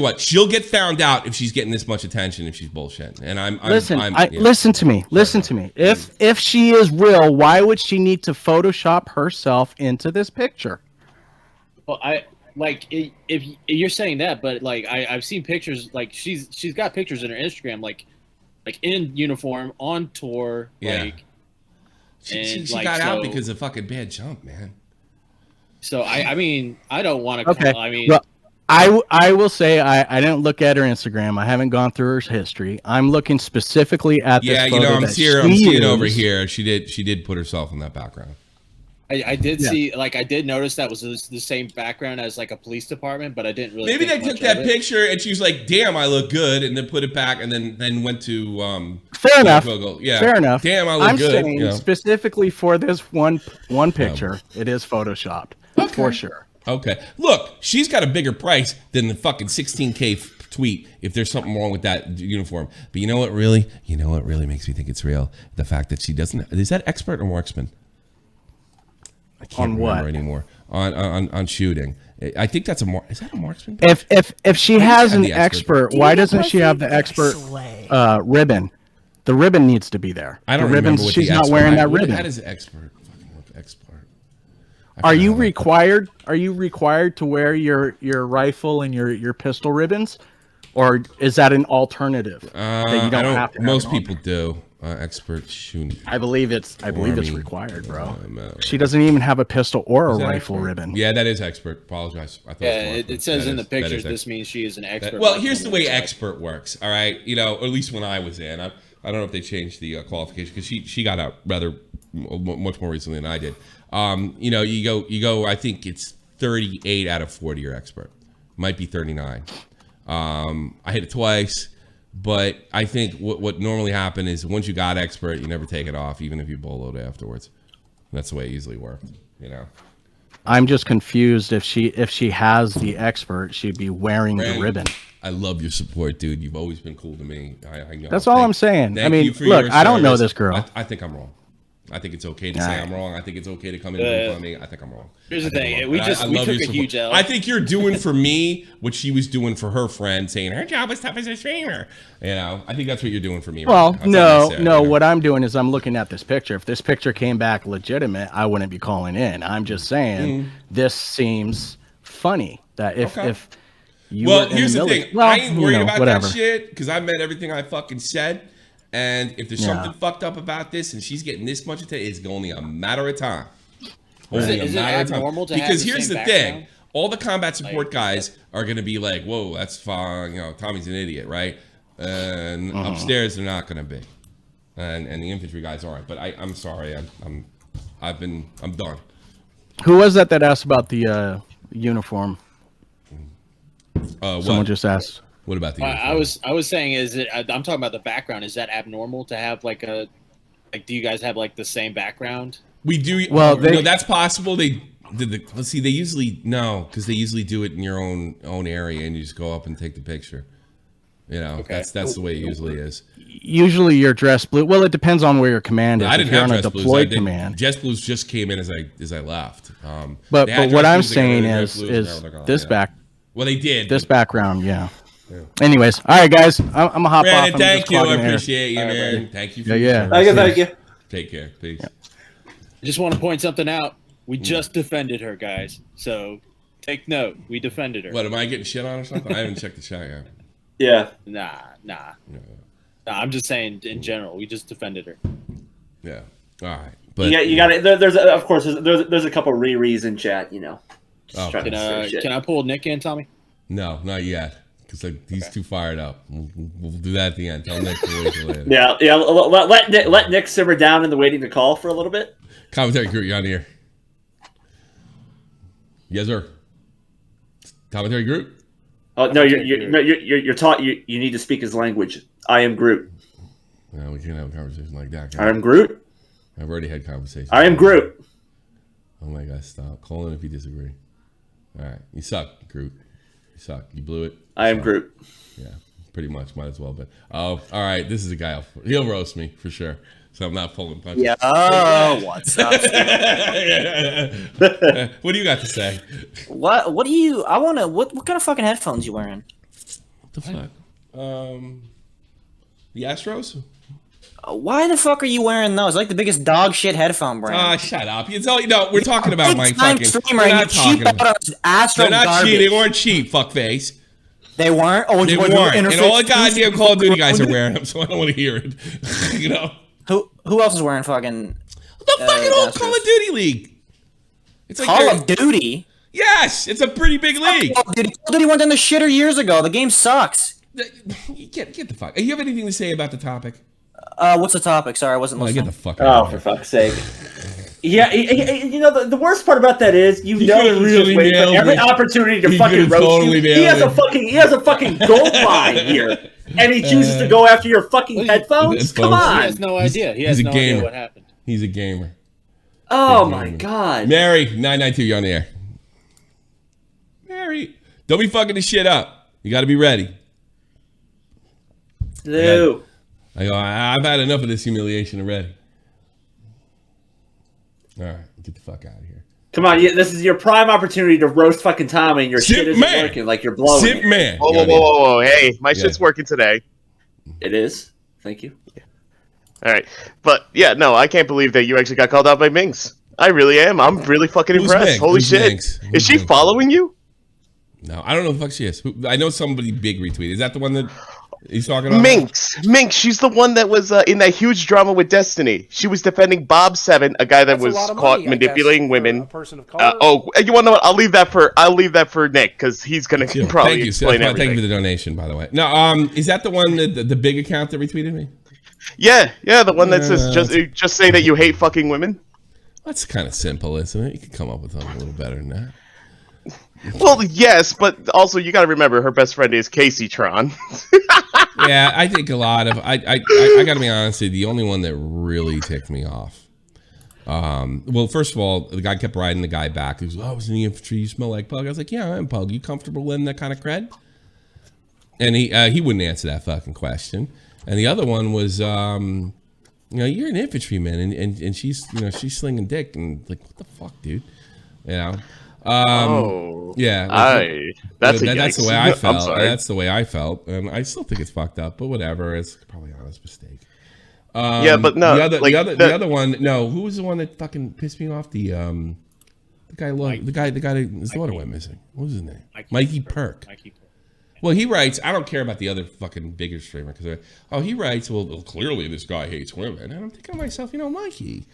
what. She'll get found out if she's getting this much attention. If she's bullshit, and listen to me. Listen to me. If she is real, why would she need to Photoshop herself into this picture? Well, if you're saying that, but I've seen pictures. She's got pictures in her Instagram, like in uniform on tour. Yeah. She got out because of fucking bad jump, man. So I mean I don't want to. Okay. Well, I will say I didn't look at her Instagram. I haven't gone through her history. I'm looking specifically at this photo. I'm seeing over here. She did put herself in that background. I did see, I did notice that was the same background as a police department, but I didn't really. Maybe they took that picture and she was like, "Damn, I look good," and then put it back, and then went to. Fair enough. Yeah. Fair enough. Damn, I look good. I'm saying specifically for this one picture, it is photoshopped. Okay. For sure. Okay. Look, she's got a bigger price than the fucking 16K tweet if there's something wrong with that uniform. But you know what really makes me think it's real? The fact that she doesn't. Is that expert or marksman? I can't remember anymore. On shooting. I think that's is that a marksman? If she has an expert, why doesn't she have the expert ribbon? The ribbon needs to be there. I don't remember what she's not wearing that ribbon. That is expert. Expert. Are you required to wear your rifle and your pistol ribbons, or is that an alternative that you don't have to? Most people do. Expert shooting. I believe it's required, bro. She doesn't even have a pistol or a rifle ribbon. Yeah, that is expert. Apologize. I thought it says in the pictures this means she is an expert. Well, here's the way expert works. All right, or at least when I was in, I don't know if they changed the qualification because she got out rather much more recently than I did. You go. I think it's 38 out of 40 you're expert. Might be 39. I hit it twice, but I think what normally happens is once you got expert, you never take it off, even if you boloed afterwards. That's the way it usually worked. I'm just confused if she has the expert, she'd be wearing the ribbon. I love your support, dude. You've always been cool to me. I know. That's all I'm saying. I mean, look, I don't know this girl. I think I'm wrong. I think it's okay to say I'm wrong. I think it's okay to come in and make fun of me. I think I'm wrong. Here's the thing. We took a huge L. I think you're doing for me what she was doing for her friend, saying her job was tough as a streamer. You know, I think that's what you're doing for me. Well, right no. What I'm doing is I'm looking at this picture. If this picture came back legitimate, I wouldn't be calling in. I'm just saying this seems funny that if you were here's the thing. Well, I ain't worried about whatever. that shit because I meant everything I fucking said. And if there's something fucked up about this and she's getting this much attention, it's only a matter of time. Is it abnormal to have because the here's same the background? thing. All the combat support guys are going to be like, whoa, that's fine. You know, Tommy's an idiot, right? And upstairs, they're not going to be. And the infantry guys aren't. But I'm sorry. I'm done. Who was that asked about the uniform? Someone What? just asked. What about the I was saying, I'm talking about the background. Is that abnormal to have do you guys have like the same background? We do. Well, no, that's possible. Let's see. They usually because they usually do it in your own area, and you just go up and take the picture. You know, that's the way it usually is. Usually you're dressed blue. Well, it depends on where your command is. I didn't if you're have on a dress blues. deployed command. Dress blues just came in as I left. But they had what dress I'm blues, they got saying rid of dress is blues, and they were like, oh, this yeah. back. Well, they did. This background, yeah. Anyways, all right, guys, I'm gonna hop Brandon, off. thank you. I appreciate you, man. Thank you. For your service. Thank you. Take care. Peace. I just want to point something out. We just defended her, guys. So take note. We defended her. What, am I getting shit on or something? I haven't checked the chat yet. Yeah. Nah. I'm just saying in general. We just defended her. Yeah. All right. But You got it. There's of course there's a couple Riri's in chat. You know. Just trying to stir shit. Can I pull Nick in, Tommy? no, not yet. Because he's too fired up. We'll do that at the end. Tell Nick to wait till later. Yeah. Let Nick simmer down in the waiting to call for a little bit. Commentary group, you're on the air. Yes, sir. Commentary group. Oh no, you're taught. You need to speak his language. I am Groot. No, we can't have a conversation like that. I am Groot. I've already had conversations. I am Groot. Oh my God, stop. Call in if you disagree. All right. You suck, Groot. You suck. You blew it. I am Groot. Yeah, pretty much. Might as well. But all right. This is a guy. He'll roast me for sure. So I'm not pulling punches. Yeah. Oh, what's up? What do you got to say? What do you? I want to. What kind of fucking headphones you wearing? What the fuck? The Astros? Why the fuck are you wearing those? Like the biggest dog shit headphone brand. Ah, shut up. It's all we're talking about my Big-time fucking. streamer, We're and not you talking cheap out about. on Astro They're not garbage. cheap. They weren't cheap. Fuckface. They weren't. Oh, They you weren't. want And all the goddamn Call of Duty guys are wearing them, so I don't want to hear it. You know. Who else is wearing fucking? The fucking old Astros? Call of Duty league. It's like Call of Duty. Yes, it's a pretty big league. Call of Duty went in the shitter years ago. The game sucks. Get the fuck. You have anything to say about the topic? What's the topic? Sorry, I wasn't listening. Get the fuck out. Oh, for fuck's sake. Yeah, you know the worst part about that is he's just waiting for every opportunity to fucking roast you. He has a fucking gold mine here, and he chooses to go after your fucking headphones. Come on, He has no idea. He has He's a no idea gamer. what happened. He's a gamer. Oh my God, Mary 992, you're on the air. Mary, don't be fucking this shit up. You got to be ready. no. I've had enough of this humiliation already. All right, get the fuck out of here. Come on, this is your prime opportunity to roast fucking Tommy, and your shit isn't working. Like you're blowing. Simp man. Whoa. Hey, my shit's working today. It is. Thank you. All right. But, yeah, no, I can't believe that you actually got called out by Minx. I really am. I'm really fucking Who's impressed. Minx? Holy Who's shit. Minx? Is she following you? No, I don't know who the fuck she is. I know somebody big retweeted. Is that the one that he's talking about? Minx, she's the one that was in that huge drama with Destiny. She was defending Bob 7, a guy that was caught manipulating women. A person of color. You want to know what? I'll leave that for Nick because he's gonna probably explain everything. Thank you for the donation, by the way. Now, is that the one that the big account that retweeted me? Yeah, the one that says just say that you hate fucking women. That's kind of simple, isn't it? You could come up with something a little better than that. Well, yes, but also you got to remember her best friend is Casey Tron. Yeah, I think a lot of I got to be honest with you. The only one that really ticked me off Well, first of all, the guy kept riding the guy back. He was, I was in the infantry. You smell like pug. I was like, yeah, I'm pug. You comfortable in that kind of cred? And he wouldn't answer that fucking question. And the other one was, you're an infantryman, and she's, she's slinging dick, and like, what the fuck, dude? Yeah. That's the way I felt. That's the way I felt, and I still think it's fucked up, but whatever. It's probably an honest mistake. But no, the other one. No, who was the one that fucking pissed me off? The guy that his daughter went missing. What was his name? Mikey Burk. Well, he writes, I don't care about the other fucking bigger streamer because he writes, well, clearly this guy hates women, and I'm thinking to myself, Mikey,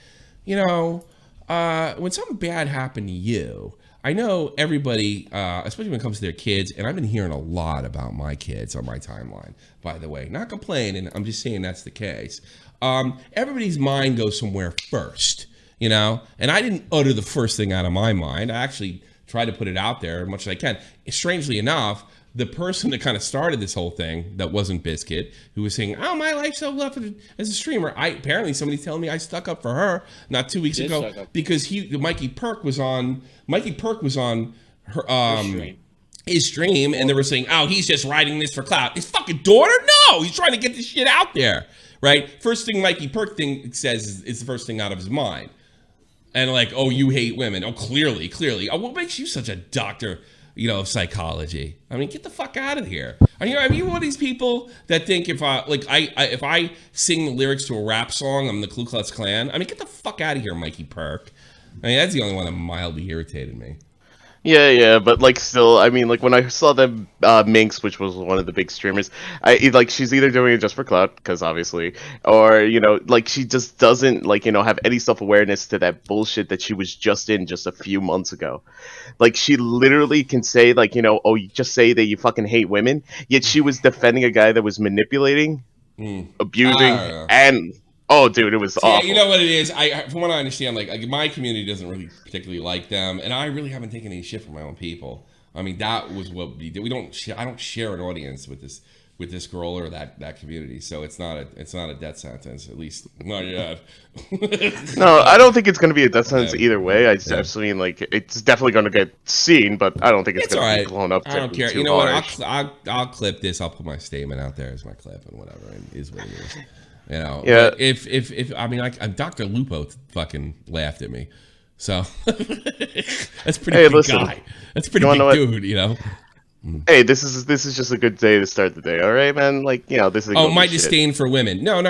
when something bad happened to you. I know everybody, especially when it comes to their kids, and I've been hearing a lot about my kids on my timeline, by the way. Not complaining, I'm just saying that's the case. Everybody's mind goes somewhere first, and I didn't utter the first thing out of my mind. I actually tried to put it out there as much as I can. Strangely enough, the person that kind of started this whole thing, that wasn't Biscuit, who was saying, oh, my life's so rough as a streamer. Apparently somebody's telling me I stuck up for her not 2 weeks ago because Mikey Burk was on her, his stream, and they were saying, oh, he's just writing this for clout. His fucking daughter? No, he's trying to get this shit out there, right? First thing Mikey Burk says is the first thing out of his mind. And like, oh, you hate women. Oh, clearly. Oh, what makes you such a doctor? Of psychology. I mean, get the fuck out of here. Are you one of these people that think if I sing the lyrics to a rap song, I'm the Ku Klux Klan? I mean, get the fuck out of here, Mikey Burk. I mean, that's the only one that mildly irritated me. Yeah, but still, I mean, when I saw them, Minx, which was one of the big streamers, she's either doing it just for clout, because obviously, or, she just doesn't, have any self-awareness to that bullshit that she was just in just a few months ago. She literally can say, oh, you just say that you fucking hate women, yet she was defending a guy that was manipulating, abusing, and... Oh, dude, it was awful. Yeah, you know what it is? From what I understand, my community doesn't really particularly like them, and I really haven't taken any shit from my own people. I mean, that was what we did. I don't share an audience with this girl or that community, so it's not a death sentence, at least not yet. No, I don't think it's going to be a death sentence either way. I just mean it's definitely going to get seen, but I don't think it's going to be blown up. I don't care. You know what? I'll clip this. I'll put my statement out there as my clip and whatever. And it is what it is. Yeah. But if I mean, Dr. Lupo fucking laughed at me, so that's pretty big guy. That's pretty big dude, Hey, this is just a good day to start the day. All right, man. This is. Oh, my disdain for women. No.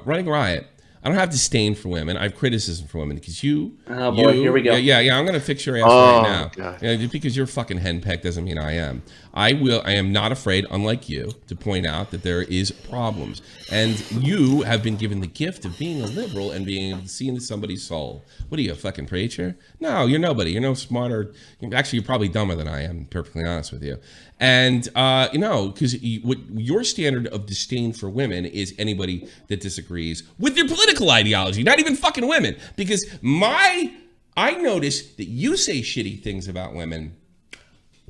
Running riot. I don't have disdain for women. I have criticism for women because you. Oh boy, here we go. Yeah. I'm gonna fix your ass right now. Just because you're fucking henpecked doesn't mean I am. I am not afraid, unlike you, to point out that there is problems. And you have been given the gift of being a liberal and being able to see into somebody's soul. What are you, a fucking preacher? No, you're nobody. You're no smarter. Actually, you're probably dumber than I am, perfectly honest with you. And, because what your standard of disdain for women is anybody that disagrees with your political ideology, not even fucking women. Because I notice that you say shitty things about women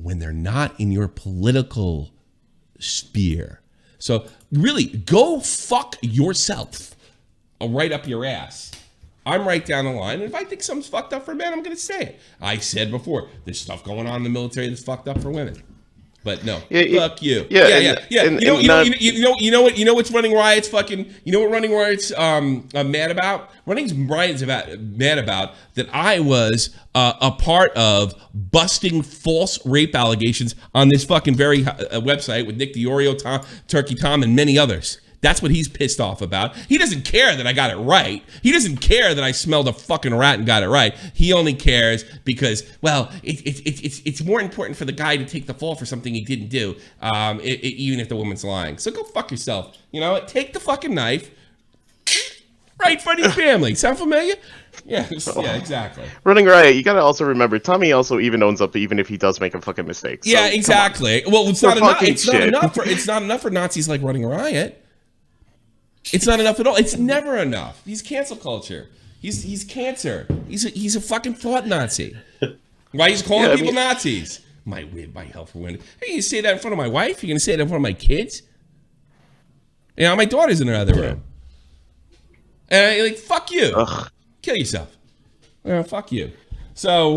when they're not in your political sphere. So really, go fuck yourself right up your ass. I'm right down the line, and if I think something's fucked up for men, I'm going to say it. I said before, there's stuff going on in the military that's fucked up for women. But no, fuck you. Yeah. You know what's Running Riot's fucking? You know what Running Riot's mad about? Running Riot's mad about that I was a part of busting false rape allegations on this fucking very website with Nick DiOrio, Turkey Tom, and many others. That's what he's pissed off about. He doesn't care that I got it right. He doesn't care that I smelled a fucking rat and got it right. He only cares because, well, it's more important for the guy to take the fall for something he didn't do, even if the woman's lying. So go fuck yourself. You know, take the fucking knife right in front of your family. Sound familiar? Yeah, exactly. Running Riot, you gotta also remember, Tommy also even owns up even if he does make a fucking mistake. So, yeah, exactly. Well, it's not enough for Nazis like Running Riot. It's not enough at all. It's never enough. He's cancel culture. He's cancer. He's a fucking thought Nazi. Why he's calling people Nazis? My hell for women. Hey, you say that in front of my wife? You gonna say that in front of my kids? You know, my daughter's in the other room. And fuck you. Ugh. Kill yourself. fuck you. So,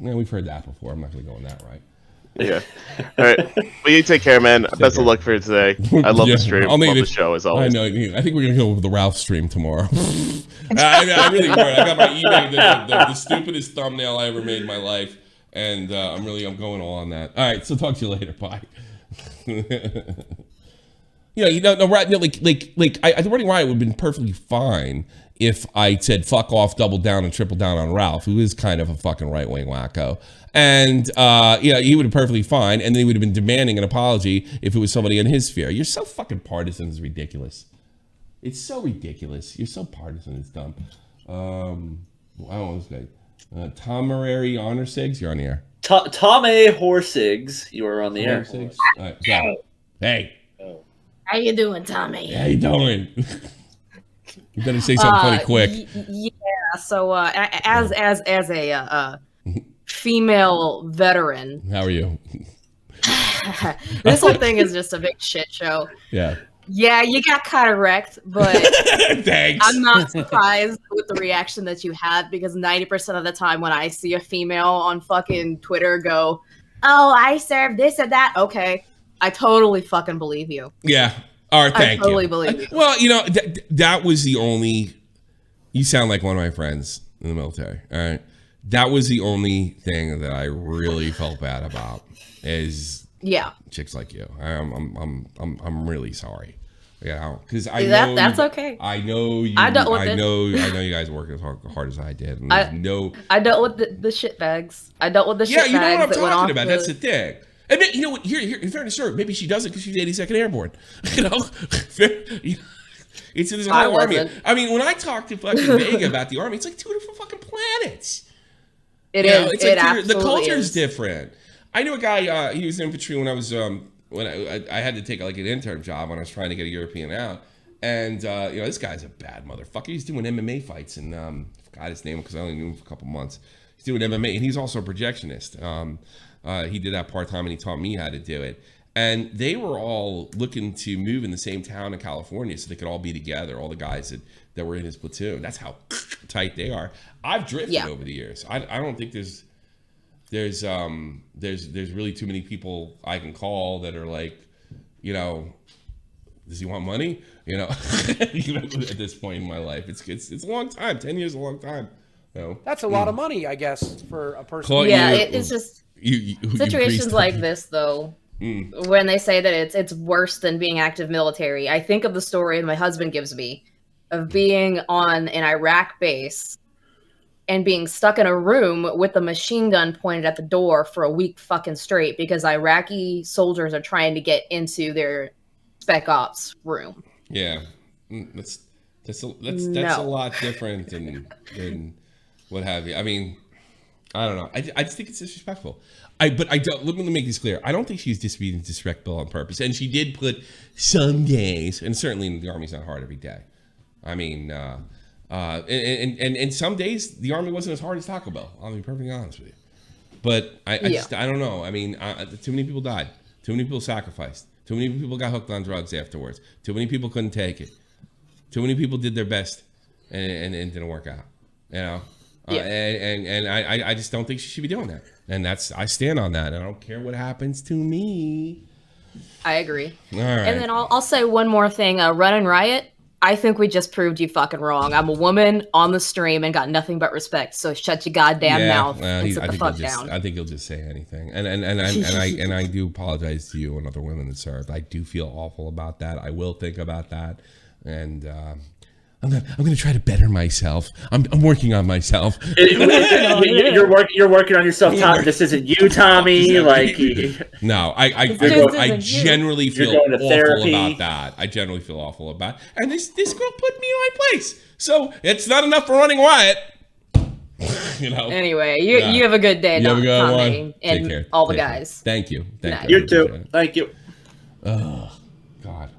we've heard that before. I'm not going to go on that, right? Yeah. All right. Well, you take care, man. Best of luck for today. I love the stream. I love the show as always. I know. I think we're gonna go with the Ralph stream tomorrow. I really were. I got my eBay, the stupidest thumbnail I ever made in my life, and I'm going all on that. All right. So talk to you later. Bye. The Running Riot would have been perfectly fine if I said fuck off, double down, and triple down on Ralph, who is kind of a fucking right-wing wacko. And, he would have perfectly fine, and then he would have been demanding an apology if it was somebody in his sphere. You're so fucking partisan, it's ridiculous. It's so ridiculous. You're so partisan, it's dumb. I don't know this guy. Tom Mareri Honor Sigs, you're on the air. Tom A. Horsigs, you are on the air. All right, so, hey. How you doing, Tommy? How you doing? You better say something funny quick. Yeah. So, as a female veteran, how are you? This whole thing is just a big shit show. Yeah. Yeah, you got kind of wrecked, but thanks. I'm not surprised with the reaction that you had because 90% of the time when I see a female on fucking Twitter go, "Oh, I served this and that," okay, I totally fucking believe you. Yeah. All right, thank you. I totally believe you. Well, that was the only. You sound like one of my friends in the military. All right, that was the only thing that I really felt bad about. Is chicks like you. I'm really sorry. Because I know that's okay. I know you. I know you guys work as hard as I did. And I dealt with the shit bags. I dealt with the shit bags. Yeah, you know what I'm talking about. That's the thing. And you know what? Here, in fairness, sir, maybe she doesn't because she's 82nd Airborne. It's in this whole army. I mean, when I talk to fucking Vega about the army, it's like 2 different fucking planets. It is. It's like the culture is different. I knew a guy. He was in infantry when I was when I had to take like an intern job when I was trying to get a European out, and this guy's a bad motherfucker. He's doing MMA fights, and I forgot his name because I only knew him for a couple months. He's doing MMA, and he's also a projectionist. He did that part-time and he taught me how to do it. And they were all looking to move in the same town in California so they could all be together, all the guys that were in his platoon. That's how tight they are. I've drifted over the years. I don't think there's really too many people I can call that are like, does he want money? At this point in my life, it's a long time. 10 years is a long time. That's a lot of money, I guess, for a person. It's just situations like this, though. When they say that it's worse than being active military, I think of the story my husband gives me of being on an Iraq base and being stuck in a room with a machine gun pointed at the door for a week fucking straight because Iraqi soldiers are trying to get into their spec ops room. Yeah, that's a lot different than what have you. I mean, I don't know. I just think it's disrespectful. But I don't. Let me make this clear. I don't think she's being disrespectful on purpose. And she did put some days, and certainly in the Army's not hard every day. I mean, and some days the Army wasn't as hard as Taco Bell. I'll be perfectly honest with you. But I don't know. I mean, too many people died. Too many people sacrificed. Too many people got hooked on drugs afterwards. Too many people couldn't take it. Too many people did their best and it didn't work out. And I just don't think she should be doing that. And I stand on that. I don't care what happens to me. I agree. All right. And then I'll say one more thing. Run and Riot, I think we just proved you fucking wrong. I'm a woman on the stream and got nothing but respect. So shut your goddamn mouth and sit the fuck down. I think he'll just say anything. And I do apologize to you and other women that served. I do feel awful about that. I will think about that. And I'm gonna try to better myself. I'm working on myself. You're working on yourself, Tom. This isn't you, Tommy. No, I generally feel awful about that. I generally feel awful about it. And this girl put me in my place. So it's not enough for Running Riot. Anyway, you have a good day. You have a good one. And take care. all the guys. Thank you. You too. Thank you. Oh God.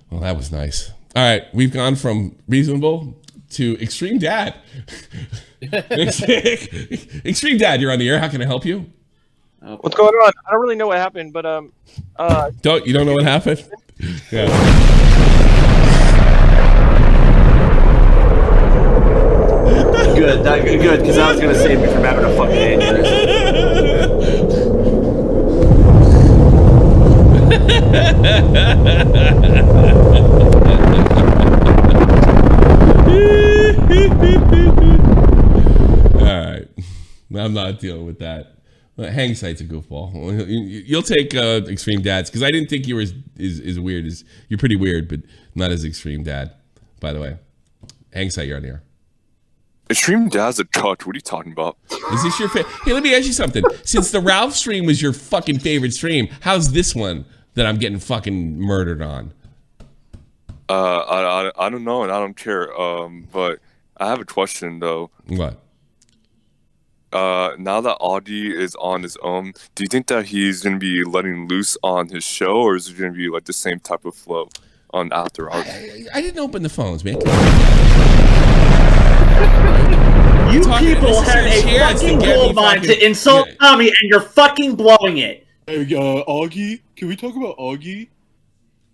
Well, that was nice. All right, we've gone from reasonable to extreme dad. Extreme dad, you're on the air. How can I help you? What's going on? I don't really know what happened, but you don't know what happened? Yeah. Good, good, because I was gonna save me from having a fucking Alright. I'm not dealing with that. Hang Sight's a goofball. You'll take Extreme Dads, because I didn't think you were as weird as... You're pretty weird, but not as Extreme Dad, by the way. Hang Sight, you're on the air. Extreme Dad's a cunt. What are you talking about? Is this your favorite? Hey, let me ask you something. Since the Ralph stream was your fucking favorite stream, how's this one that I'm getting fucking murdered on? I don't know, and I don't care. But I have a question though. What? Now that Augie is on his own, do you think that he's gonna be letting loose on his show, or is it gonna be like the same type of flow on After Hours? I didn't open the phones, man. You people have a fucking gold mine to insult Tommy, and you're fucking blowing it. Hey, Augie, can we talk about Augie?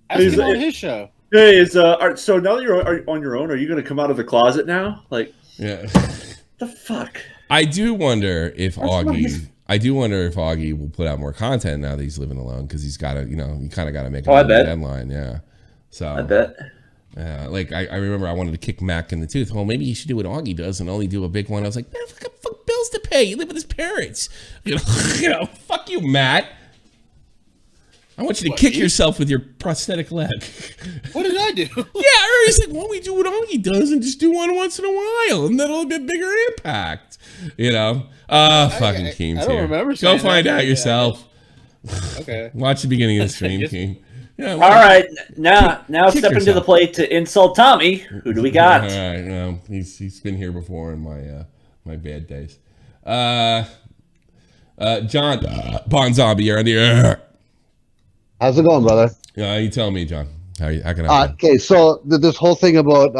Ask him on his show. Hey, so now that you're on your own, are you going to come out of the closet now? Like, yeah. The fuck? I do wonder if Augie will put out more content now that he's living alone, because he's got to, you kind of got to make a deadline. Yeah. So I bet. Like I remember I wanted to kick Mac in the tooth. Well, maybe you should do what Augie does and only do a big one. I was like, man, fuck bills to pay. You live with his parents. Fuck you, Matt. I want you to kick yourself with your prosthetic leg. What did I do? Yeah, I remember he's like, why don't we do what Augie does and just do one once in a while, and that'll have a bigger impact. Fucking Keem's here. Remember. Go find out yourself. Okay. Watch the beginning of the stream, Keem. Yeah, all right, now stepping to the plate to insult Tommy. Who do we got? All right, no, he's been here before in my bad days. John Bonzombie, you're on the air. How's it going, brother? You tell me, John. How can I help? Okay, so this whole thing about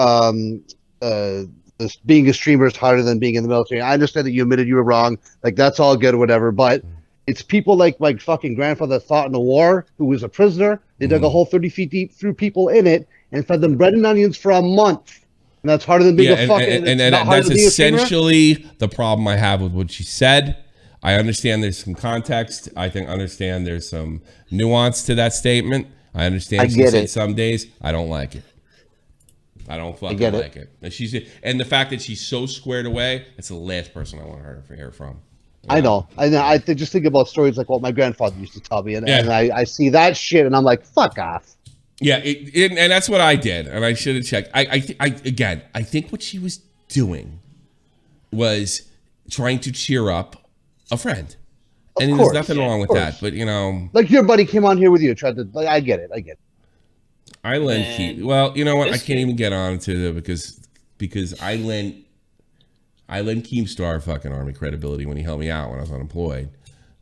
this being a streamer is harder than being in the military. I understand that you admitted you were wrong. Like, that's all good or whatever, but it's people like my fucking grandfather that fought in the war, who was a prisoner. They dug a hole 30 feet deep, threw people in it, and fed them bread and onions for a month. And that's harder than being a fucking... And that's essentially the problem I have with what she said. I understand there's some context. I understand there's some nuance to that statement. I understand she said some days. I don't like it. I don't fucking like it. And the fact that she's so squared away, that's the last person I want to hear from. I know. I just think about stories like what my grandfather used to tell me, and I see that shit, and I'm like, fuck off. Yeah, and that's what I did, and I should have checked. I think what she was doing was trying to cheer up a friend, and there's nothing wrong with that. But like your buddy came on here with you, tried to. Like, I get it. I lent Keem. Well, you know what? I can't even get on to it because I lent Keemstar fucking Army credibility when he helped me out when I was unemployed.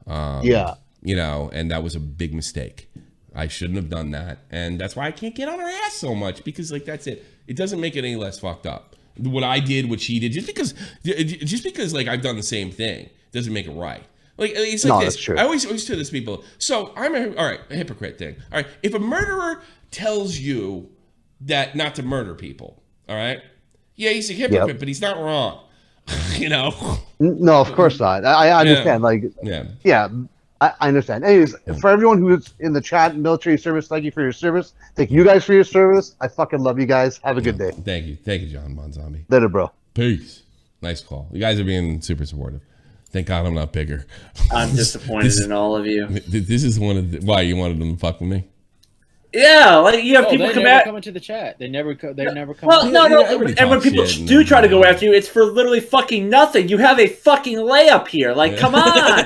And that was a big mistake. I shouldn't have done that, and that's why I can't get on her ass so much, because like that's it. It doesn't make it any less fucked up. What I did, what she did, just because like I've done the same thing doesn't make it right. Like it's like this. That's true. I always tell this people. So I'm a hypocrite thing. All right, if a murderer tells you that not to murder people, all right, yeah, he's a hypocrite, but he's not wrong. No, of course not. I understand. I understand. Anyways, for everyone who is in the chat, military service, thank you for your service. Thank you guys for your service. I fucking love you guys. Have a good day. Thank you, John Bonzombie. Later, bro. Peace. Nice call. You guys are being super supportive. Thank God I'm not bigger. I'm disappointed in all of you. This is one of why you wanted them to fuck with me. Yeah, like you have people come into the chat. They never come. Well, no. And when people do try to go after you, it's for literally fucking nothing. You have a fucking layup here. Like, come on.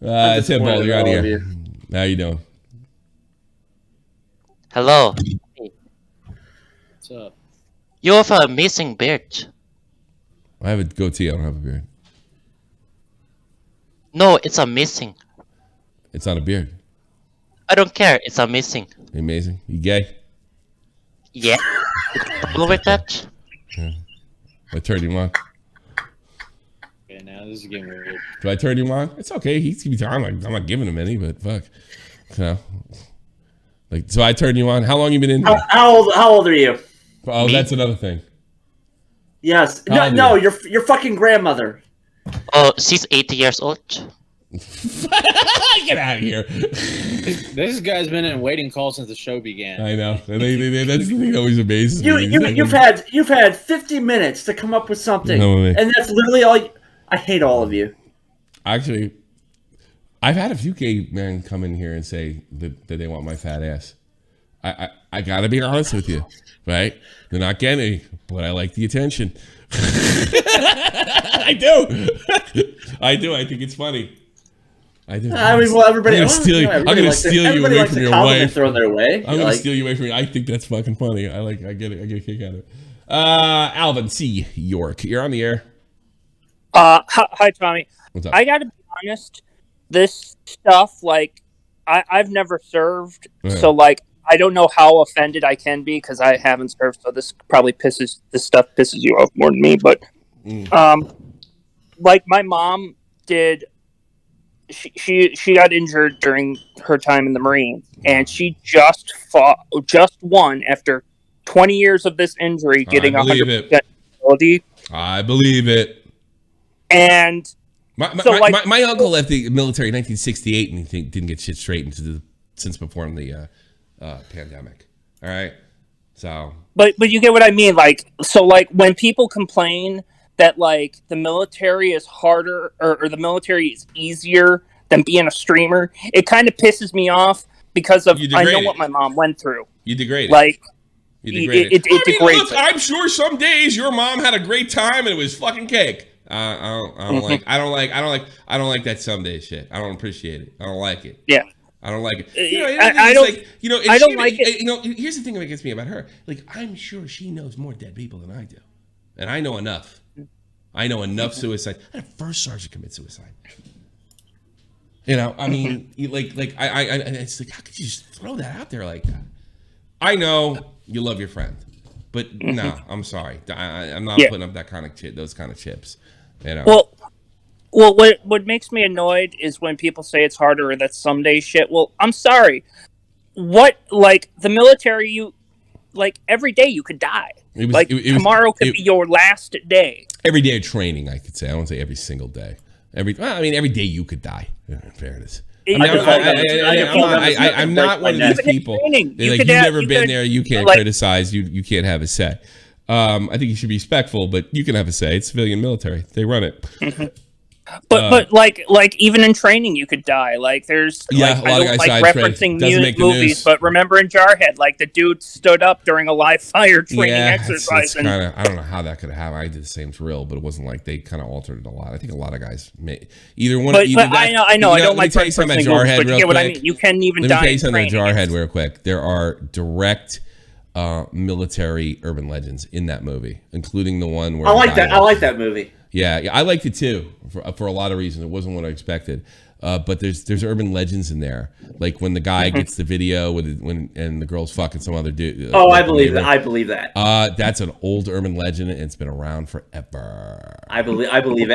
It's him, Paul. You're out here. How you doing? Hello. What's up? You have a missing beard. I have a goatee. I don't have a beard. No, it's a missing. It's not a beard. I don't care. It's a missing. Amazing. You gay? Yeah. Go with that. Yeah. I turned him on. Okay, now this is getting weird. Do I turn him on? It's okay. He's I'm not giving him any, but fuck. Like, so I turned you on. How long you been in? How old are you? Oh, that's another thing. Yes. No, your fucking grandmother. Oh, she's 80 years old. Get out of here. This guy's been in waiting call since the show began. I know. That's the thing that always amazes me. You've had 50 minutes to come up with something, and that's literally all. I hate all of you. Actually, I've had a few gay men come in here and say that they want my fat ass. I gotta be honest with you, right? They're not getting any, but I like the attention. I do. I do. I think it's funny. I do. I mean, well, everybody. I'm gonna steal you away from your wife. Thrown their way. I'm gonna steal you away from you. I think that's fucking funny. I get it. I get a kick out of it. Alvin C. York, you're on the air. Hi, Tommy. What's up? I gotta be honest. This stuff, like, I've never served, so like, I don't know how offended I can be because I haven't served. So this stuff pisses you off more than me. But, like, my mom did. She got injured during her time in the Marines, and she just won after 20 years of this injury, getting 100% ability. I believe it. And my uncle left the military in 1968, and he didn't get shit straightened since before the pandemic. All right, so but you get what I mean. Like, so like when people complain that like the military is harder or the military is easier than being a streamer, it kind of pisses me off because of I know what my mom went through. You degrade it. Like, it degrades look, I'm sure some days your mom had a great time and it was fucking cake. I don't like that someday shit. I don't appreciate it. I don't like it. Yeah. I don't like it. I don't like it. You know, here's the thing that gets me about her. Like, I'm sure she knows more dead people than I do, and I know enough. I know enough suicide. I had a first sergeant commit suicide. You know, I mean, I it's like, how could you just throw that out there like that? I know you love your friend, but no, I'm sorry. I'm not putting up that kind of those kind of chips. You know. Well, what makes me annoyed is when people say it's harder or that's someday shit. Well, I'm sorry. What, like, the military, every day you could die. Tomorrow could be your last day. Every day of training, I could say. I don't say every single day. Every day you could die. In fairness. I'm not one of these people. You've never been there. You can't criticize. You can't have a say. I think you should be respectful, but you can have a say. It's civilian military. They run it. But even in training you could die. Like there's a lot of guys like referencing movies, but remember in Jarhead, like the dude stood up during a live fire training exercise. I don't know how that could happen. I did the same drill, but it wasn't like they kind of altered it a lot. I think a lot of guys either one. But I know. I don't like tell you something about Jarhead real quick. You get what I mean? You can even die. Let me tell you something about Jarhead real quick. There are direct military urban legends in that movie, including the one where I like that movie. Yeah, I liked it too for a lot of reasons. It wasn't what I expected, but there's urban legends in there, like when the guy gets the video and the girl's fucking some other dude. I believe that. I believe that. That's an old urban legend, and it's been around forever. I believe it. I believe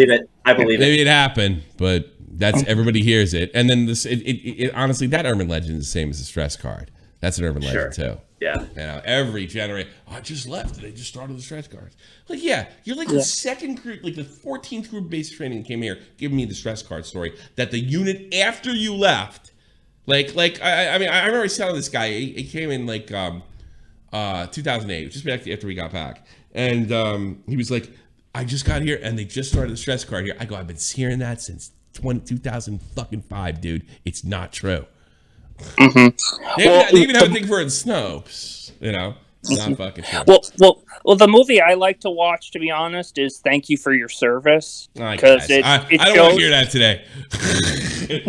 it. Maybe it happened, but that's everybody hears it. And then it honestly, that urban legend is the same as the stress card. That's an urban legend too. Yeah. You know, every generation. I just left. They just started the stress cards. Like, yeah, you're like the second group, like the 14th group base training came here, giving me the stress card story that the unit after you left, I remember telling this guy. He came in 2008, just after we got back, and he was like, I just got here and they just started the stress card here. I go, I've been hearing that since 2005, dude. It's not true. They even have a thing for it in snow, you know. Not fucking true. Well, the movie I like to watch, to be honest, is "Thank You for Your Service" because I don't want to hear that today.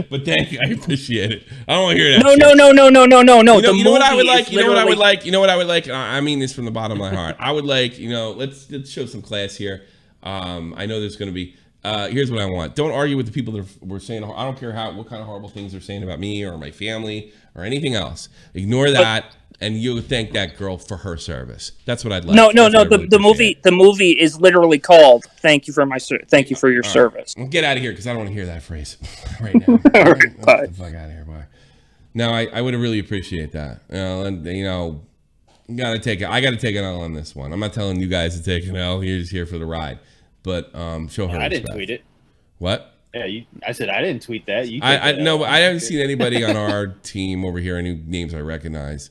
But thank you, I appreciate it. I don't want to hear that. No. You know what I would like. You know what I would like. I mean this from the bottom of my heart. I would like. Let's show some class here. I know there's going to be. Here's what I want. Don't argue with the people that were saying. I don't care what kind of horrible things they're saying about me or my family or anything else. Ignore that, and you thank that girl for her service. That's what I'd like. No. The movie is literally called "Thank You for Your Service." Well, get out of here because I don't want to hear that phrase right now. Get the fuck out of here, boy. No, I would really appreciate that. And you know, I gotta take an L on this one. I'm not telling you guys to take an L. You're just here for the ride. But show her. I didn't respect. tweet it. What? Yeah, I said I didn't tweet that. No, I haven't seen anybody on our team over here. Any names I recognize.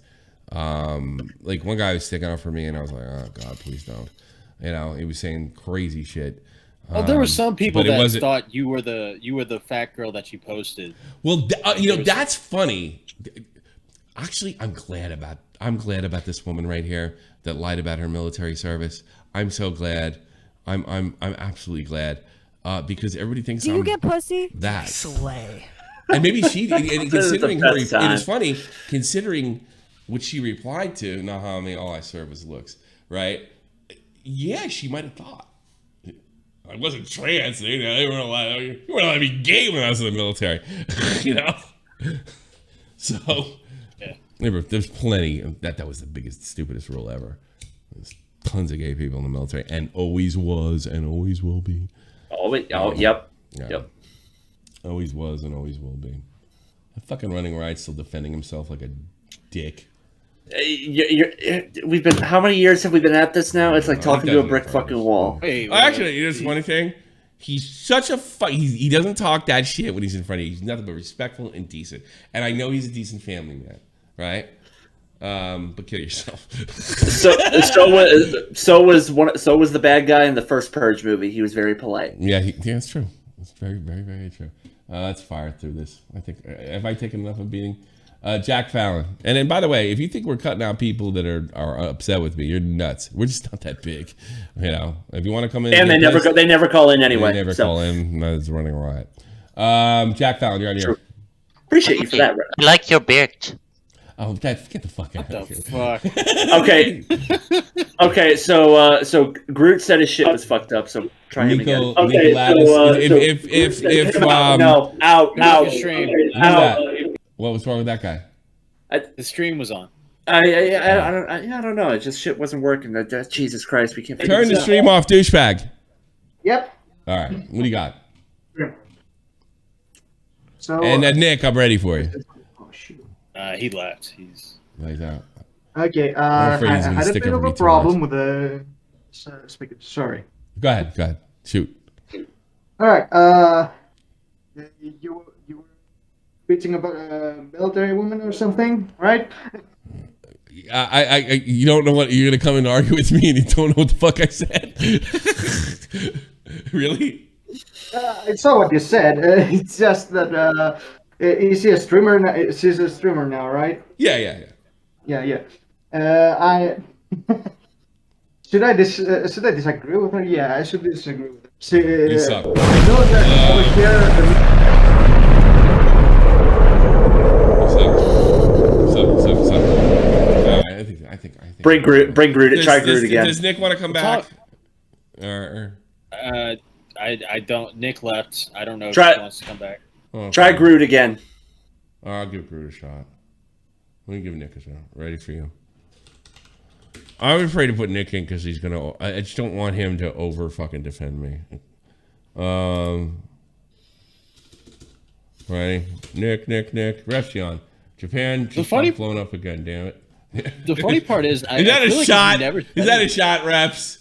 Like one guy was sticking up for me, and I was like, oh God, please don't. You know, he was saying crazy shit. Well, there were some people that thought you were the fat girl that you posted. Well, you know, that's funny. Actually, I'm glad about this woman right here that lied about her military service. I'm so glad. I'm absolutely glad. Because everybody thinks Do you get pussy? That slay. And maybe she, and considering her, best it time. is funny considering what she replied to. Not how all I serve is looks, right? Yeah, she might have thought I wasn't trans. You know, you weren't allowed to be gay when I was in the military. You know, so yeah. There's plenty. That was the biggest, stupidest rule ever. There's tons of gay people in the military, and always was, and always will be. Yep. Always was and always will be. That fucking running riot still defending himself like a dick. We've been. How many years have we been at this now? It's like talking to a brick fucking wall. Hey, actually, you know the funny thing? He's such a he doesn't talk that shit when he's in front of you. He's nothing but respectful and decent. And I know he's a decent family man, right? But kill yourself. so was the bad guy in the first Purge movie. He was very polite. Yeah, that's true. It's very, very, very true. Let's fire through this. I think have I taken enough of beating? Jack Fallon. And then, by the way, if you think we're cutting out people that are upset with me, you're nuts. We're just not that big, you know. If you want to come in, and they never call in anyway. They never call in. It's running riot. Jack Fallon, you're on here. Appreciate you for that. I like your beard. Oh, get the fuck out of here. Fuck. Okay. So Groot said his shit was fucked up. So try him again. Okay. If no, out. What was wrong with that guy? The stream was on. I don't know. It just shit wasn't working. Jesus Christ, we can't turn the stream off, douchebag. Yep. All right, what do you got? So and Nick, I'm ready for you. He left. He's out. Okay. I had a bit of a problem with the speaker. Sorry. Go ahead. Shoot. All right. You were speaking about a military woman or something, right? You don't know what you're gonna come and argue with me, and you don't know what the fuck I said. Really? It's not what you said. It's just that. Is he a streamer now? She's a streamer now, right? Yeah. Should I disagree with her? Yeah, I should disagree with her. You suck. I know that over here. I think. Bring Groot. Try Groot again. Does Nick want to come back? I don't. Nick left. I don't know if he wants to come back. Oh, try Groot again. I'll give Groot a shot. Let me give Nick a shot. Ready for you. I'm afraid to put Nick in because he's gonna. I just don't want him to over fucking defend me. Ready? Nick. Refsion. Japan just got blown up again. Damn it. The funny part is, is that a shot? Is that a shot, Reps?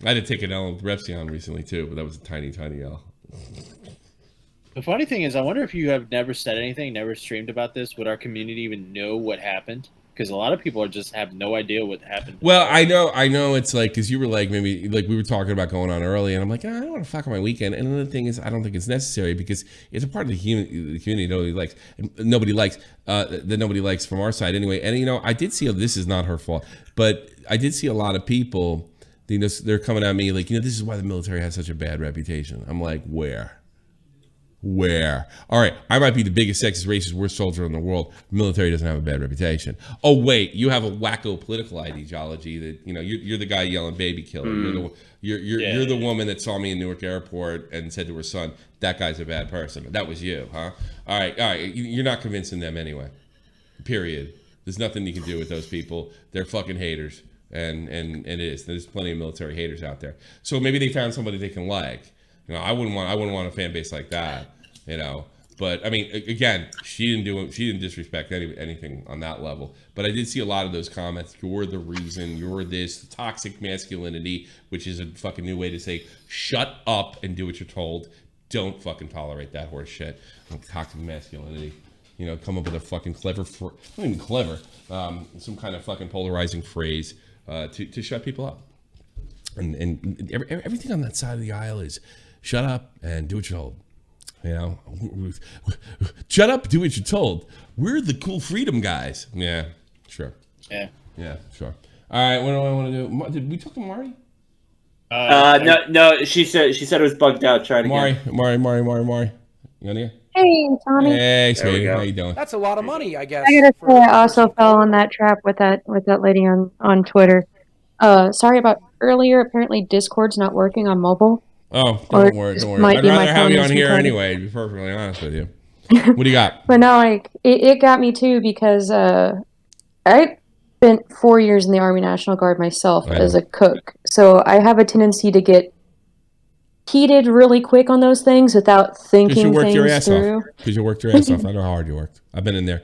I had to take an L with Repsion recently too, but that was a tiny L. The funny thing is, I wonder if you have never said anything, never streamed about this, would our community even know what happened? Because a lot of people just have no idea what happened. Well, I know it's like, because you were like, maybe, like we were talking about going on early, and I'm like, I don't want to fuck on my weekend. And another thing is, I don't think it's necessary because it's a part of the community nobody likes that nobody likes from our side anyway. And, you know, I did see, this is not her fault, but I did see a lot of people, you know, they're coming at me like, you know, this is why the military has such a bad reputation. I'm like, where? All right, I might be the biggest, sexist, racist, worst soldier in the world. The military doesn't have a bad reputation. Oh wait, you have a wacko political ideology that, you know, you're the guy yelling baby killer. You're the woman that saw me in Newark Airport and said to her son, that guy's a bad person. That was you, huh? All right, you're not convincing them anyway. Period. There's nothing you can do with those people. They're fucking haters, and it is. There's plenty of military haters out there. So maybe they found somebody they can like. You know, I wouldn't want a fan base like that. you know. But I mean, again, she didn't disrespect anything on that level. But I did see a lot of those comments. You're the reason. You're this toxic masculinity, which is a fucking new way to say shut up and do what you're told. Don't fucking tolerate that horse shit. Toxic masculinity. You know, come up with a fucking clever, not even clever, some kind of fucking polarizing phrase to shut people up. And everything on that side of the aisle is shut up and do what you're told. You know, shut up, do what you're told. We're the cool freedom guys. Yeah, sure. Yeah, sure. All right, what do I want to do? Did we talk to Mari? No. She said it was bugged out. Try it again. Mari. You on here? Hey, Tommy. Hey, sweetie. How you doing? That's a lot of money, I guess. I gotta say, I also fell in that trap with that lady on Twitter. Sorry about earlier. Apparently, Discord's not working on mobile. Oh, don't worry. I'd rather have you on here anyway, to be perfectly honest with you. What do you got? But no, like, it got me too because I spent 4 years in the Army National Guard myself as a cook. So I have a tendency to get heated really quick on those things without thinking things through. Because you worked your ass off. I know how hard you worked. I've been in there.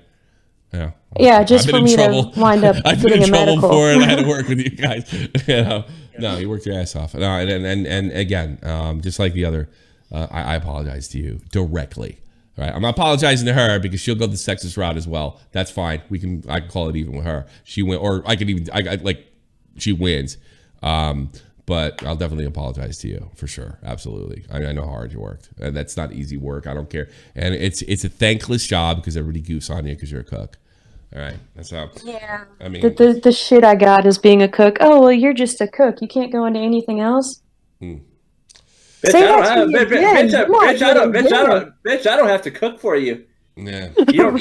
Yeah. Yeah, just for me to wind up I've been getting in a trouble medical. for it. I had to work with you guys. You know, no, you worked your ass off. No, and again, just like the other, I apologize to you directly. All right, I'm not apologizing to her because she'll go the sexist route as well. That's fine. I can call it even with her. She win, or I could even she wins. But I'll definitely apologize to you for sure. Absolutely. I know how hard you worked. And that's not easy work. I don't care. And it's a thankless job because everybody goofs on you because you're a cook. All right. That's how. Yeah. I mean, the shit I got is being a cook. Oh, well, you're just a cook. You can't go into anything else. Bitch, I don't have to cook for you. Yeah. You don't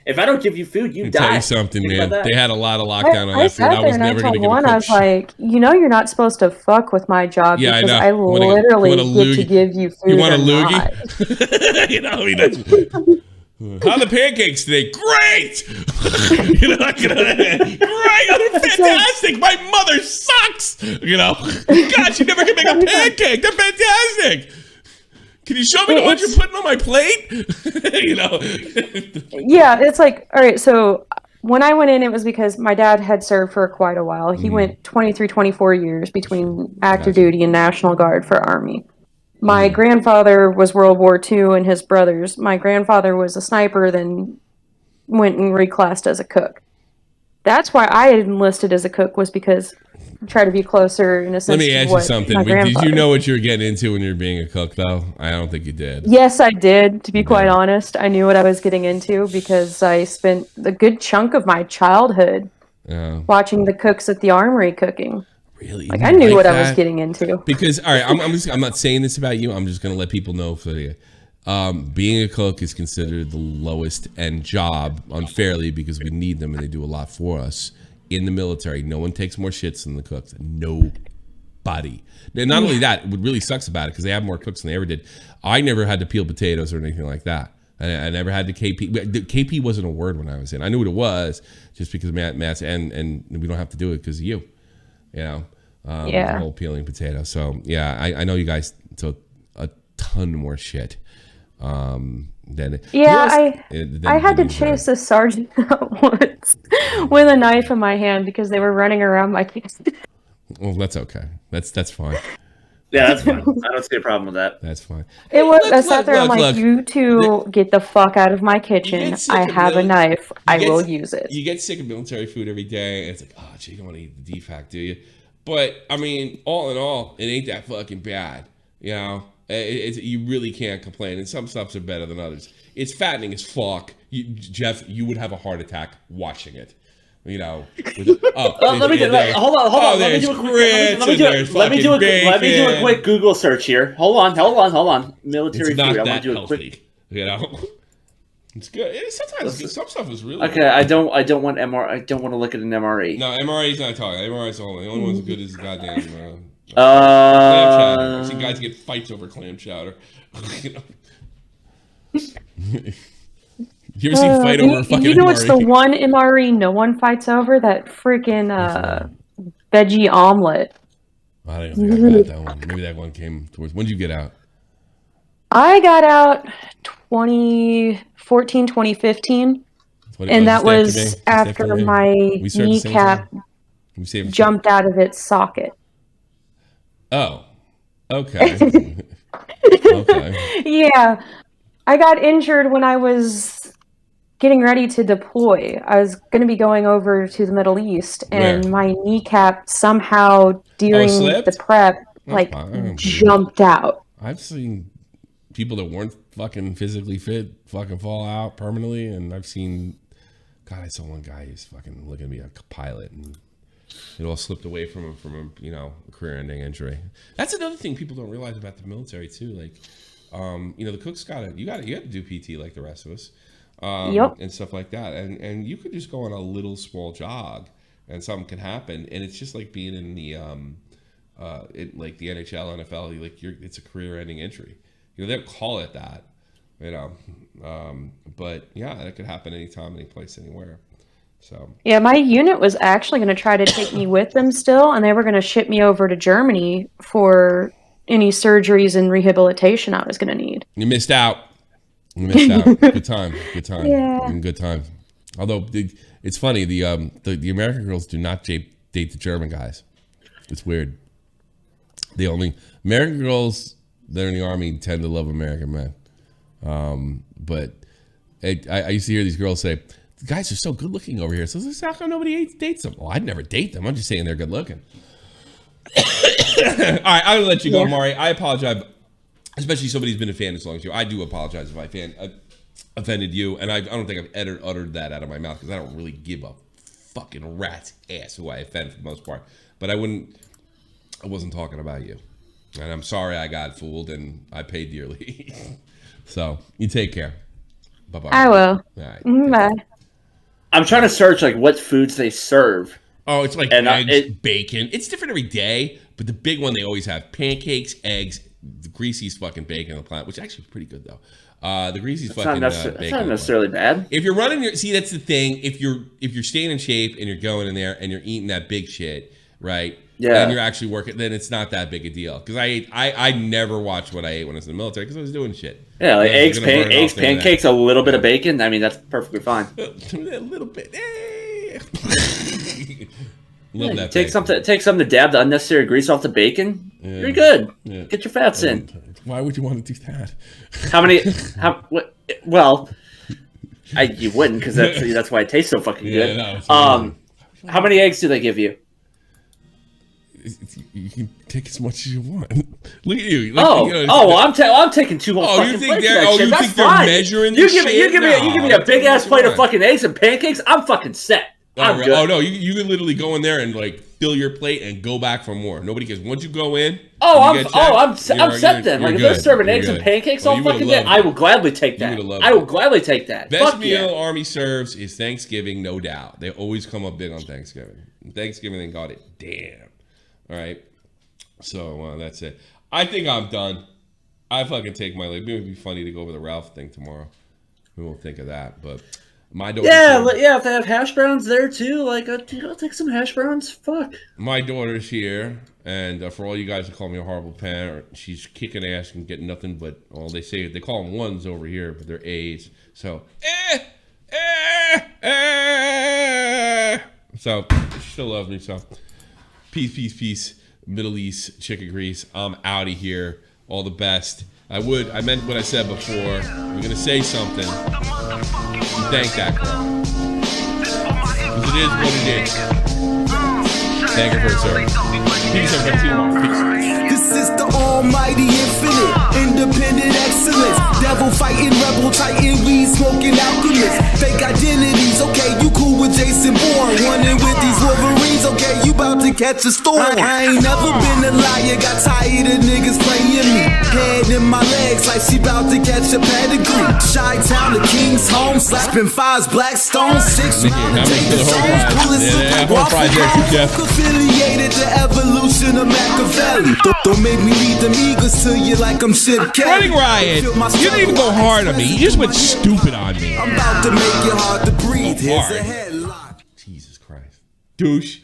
if I don't give you food, you die. Tell you something, man. They had a lot of lockdown on that food. I was never going to get a cook. I was like, you're not supposed to fuck with my job because I literally get to give you food. You want a loogie? You know, I mean, that's... How are the pancakes today? Great! You know, great! Fantastic! My mother sucks! You know? God, she never can make a pancake! They're fantastic! Can you show me the ones you're putting on my plate? You know? Yeah, it's like, all right, so when I went in, it was because my dad had served for quite a while. He went 23, 24 years between active duty and National Guard for Army. My grandfather was World War II and his brothers. My grandfather was a sniper, then went and reclassed as a cook. That's why I enlisted as a cook, was because I try to be closer in a sense. Let me ask you something. Did you know what you were getting into when you were being a cook, though? I don't think you did. Yes, I did, to be quite honest. I knew what I was getting into because I spent a good chunk of my childhood watching the cooks at the armory cooking. Really? Like, I knew what I was getting into. Because, all right, I'm not saying this about you. I'm just going to let people know for you. Being a cook is considered the lowest end job unfairly because we need them and they do a lot for us. In the military, no one takes more shits than the cooks. Nobody. And not only that, what really sucks about it, because they have more cooks than they ever did. I never had to peel potatoes or anything like that. I never had to KP. KP wasn't a word when I was in. I knew what it was just because Matt's and we don't have to do it because of you. You know, the whole peeling potatoes. So yeah, I know you guys took a ton more shit. Than I had to chase a sergeant out once with a knife in my hand because they were running around my kitchen. Well, that's okay. That's fine. Yeah, that's fine. I don't see a problem with that. That's fine. It was. I sat there. I'm like, you two get the fuck out of my kitchen. I have a knife. I will use it. You get sick of military food every day, and it's like, oh, gee, you don't want to eat the defact, do you? But I mean, all in all, it ain't that fucking bad. You know, you really can't complain. And some stuffs are better than others. It's fattening as fuck. Jeff, you would have a heart attack watching it. You know. Let me do a quick Google search here. Hold on. Military food. I want to do a healthy, quick. You know. It's good. Sometimes some stuff is really okay. Good. I don't want MR. I don't want to look at an MRE. No, MRE's not talking. MRE's the only one's good as goddamn. Clam chowder. I've seen guys get fights over clam chowder. You know. You ever seen fight over a fucking MRE? You know what's the one MRE no one fights over? That freaking veggie omelet. I don't think I got that one. Maybe that one came towards. When did you get out? I got out 2014, 2015. And that was after my kneecap jumped out of its socket. Oh, okay. Okay. Yeah. I got injured when I was getting ready to deploy. I was going to be going over to the Middle East, and my kneecap somehow during the prep, jumped out. I've seen people that weren't fucking physically fit fucking fall out permanently, and I've seen, God, I saw one guy who's fucking looking at me like a pilot, and it all slipped away from him a career-ending injury. That's another thing people don't realize about the military too. Like, the cook's you got to do PT like the rest of us, and stuff like that. And you could just go on a little small jog, and something could happen. And it's just like being in the like the NHL, NFL. It's a career-ending injury. They don't call it that, but yeah, it could happen anytime, any place, anywhere. So yeah, my unit was actually going to try to take me with them still, and they were going to ship me over to Germany for any surgeries and rehabilitation I was going to need. You missed out. Good time. Yeah. Good time. Although it's funny, the American girls do not date the German guys. It's weird. American girls that are in the army tend to love American men. But I used to hear these girls say, the guys are so good looking over here. So how come nobody dates them? Well, I'd never date them. I'm just saying they're good looking. All right, I'm gonna let you go, Mari. I apologize, especially somebody who's been a fan as long as you. I do apologize if I offended you, and I don't think I've uttered that out of my mouth because I don't really give a fucking rat's ass who I offend for the most part. But I wasn't talking about you, and I'm sorry I got fooled and I paid dearly. So you take care. Bye bye. I will. All right. Bye. I'm trying to search what foods they serve. Oh, it's like eggs, bacon. It's different every day, but the big one they always have: pancakes, eggs, the greasiest fucking bacon on the planet, which actually is pretty good though. The greasiest fucking bacon. That's not necessarily bad. If you're running that's the thing. If you're staying in shape and you're going in there and you're eating that big shit, right? Yeah. And you're actually working, then it's not that big a deal. Because I never watched what I ate when I was in the military because I was doing shit. Yeah, like eggs, pancakes, a little bit of bacon. I mean, that's perfectly fine. A little bit. Love that. Take something to dab the unnecessary grease off the bacon. Yeah. You're good. Yeah. Get your fats in. Why would you want to do that? Well, you wouldn't because that's why it tastes so fucking good. No, how many eggs do they give you? You can take as much as you want. Look at you. I'm taking two whole fucking plates of that shit. That's fine. Measuring you give me a big ass plate of fucking eggs and pancakes. I'm fucking set. I'm good. Oh no, you can literally go in there and fill your plate and go back for more. Nobody cares. Once you go in, I'm set then. If they're serving eggs and pancakes all fucking day, I will gladly take that. I will gladly take that. Best meal Army serves is Thanksgiving, no doubt. They always come up big on Thanksgiving. Thanksgiving, they got it. Damn. All right, so that's it. I think I'm done. I fucking take my leave. Maybe it'd be funny to go over the Ralph thing tomorrow. We won't think of that, but my daughter. Yeah. If they have hash browns there too, I'll take some hash browns. Fuck. My daughter's here, and for all you guys who call me a horrible parent, she's kicking ass and getting nothing but they call them ones over here, but they're A's. So so she still loves me. So. Peace. Middle East chicken grease. I'm out of here. All the best. I meant what I said before. We're gonna say something. Thank that girl. Because it is what it is. Thank her for her service. Peace, everybody. Peace. This is the almighty infinite, independent excellence. Devil fighting, rebel titan, weed smoking alchemist. Fake identities, okay, you cool with Jason Bourne. Running with these Wolverines, okay, you bout to catch a storm. I ain't never been a liar, got tired of niggas playing me. Head in my legs like she bout to catch a pedigree. Chi-town, the King's home, slapping fives, Blackstone, 6 round, taking stones, bullets, affiliated to evolution of Machiavelli. Don't make me lead them eagles to you like I'm Chip Kelly. Running Riot, you didn't even go hard on me. You just went stupid on me. I'm about to make it hard to breathe. Here's a headlock. Jesus Christ. Douche.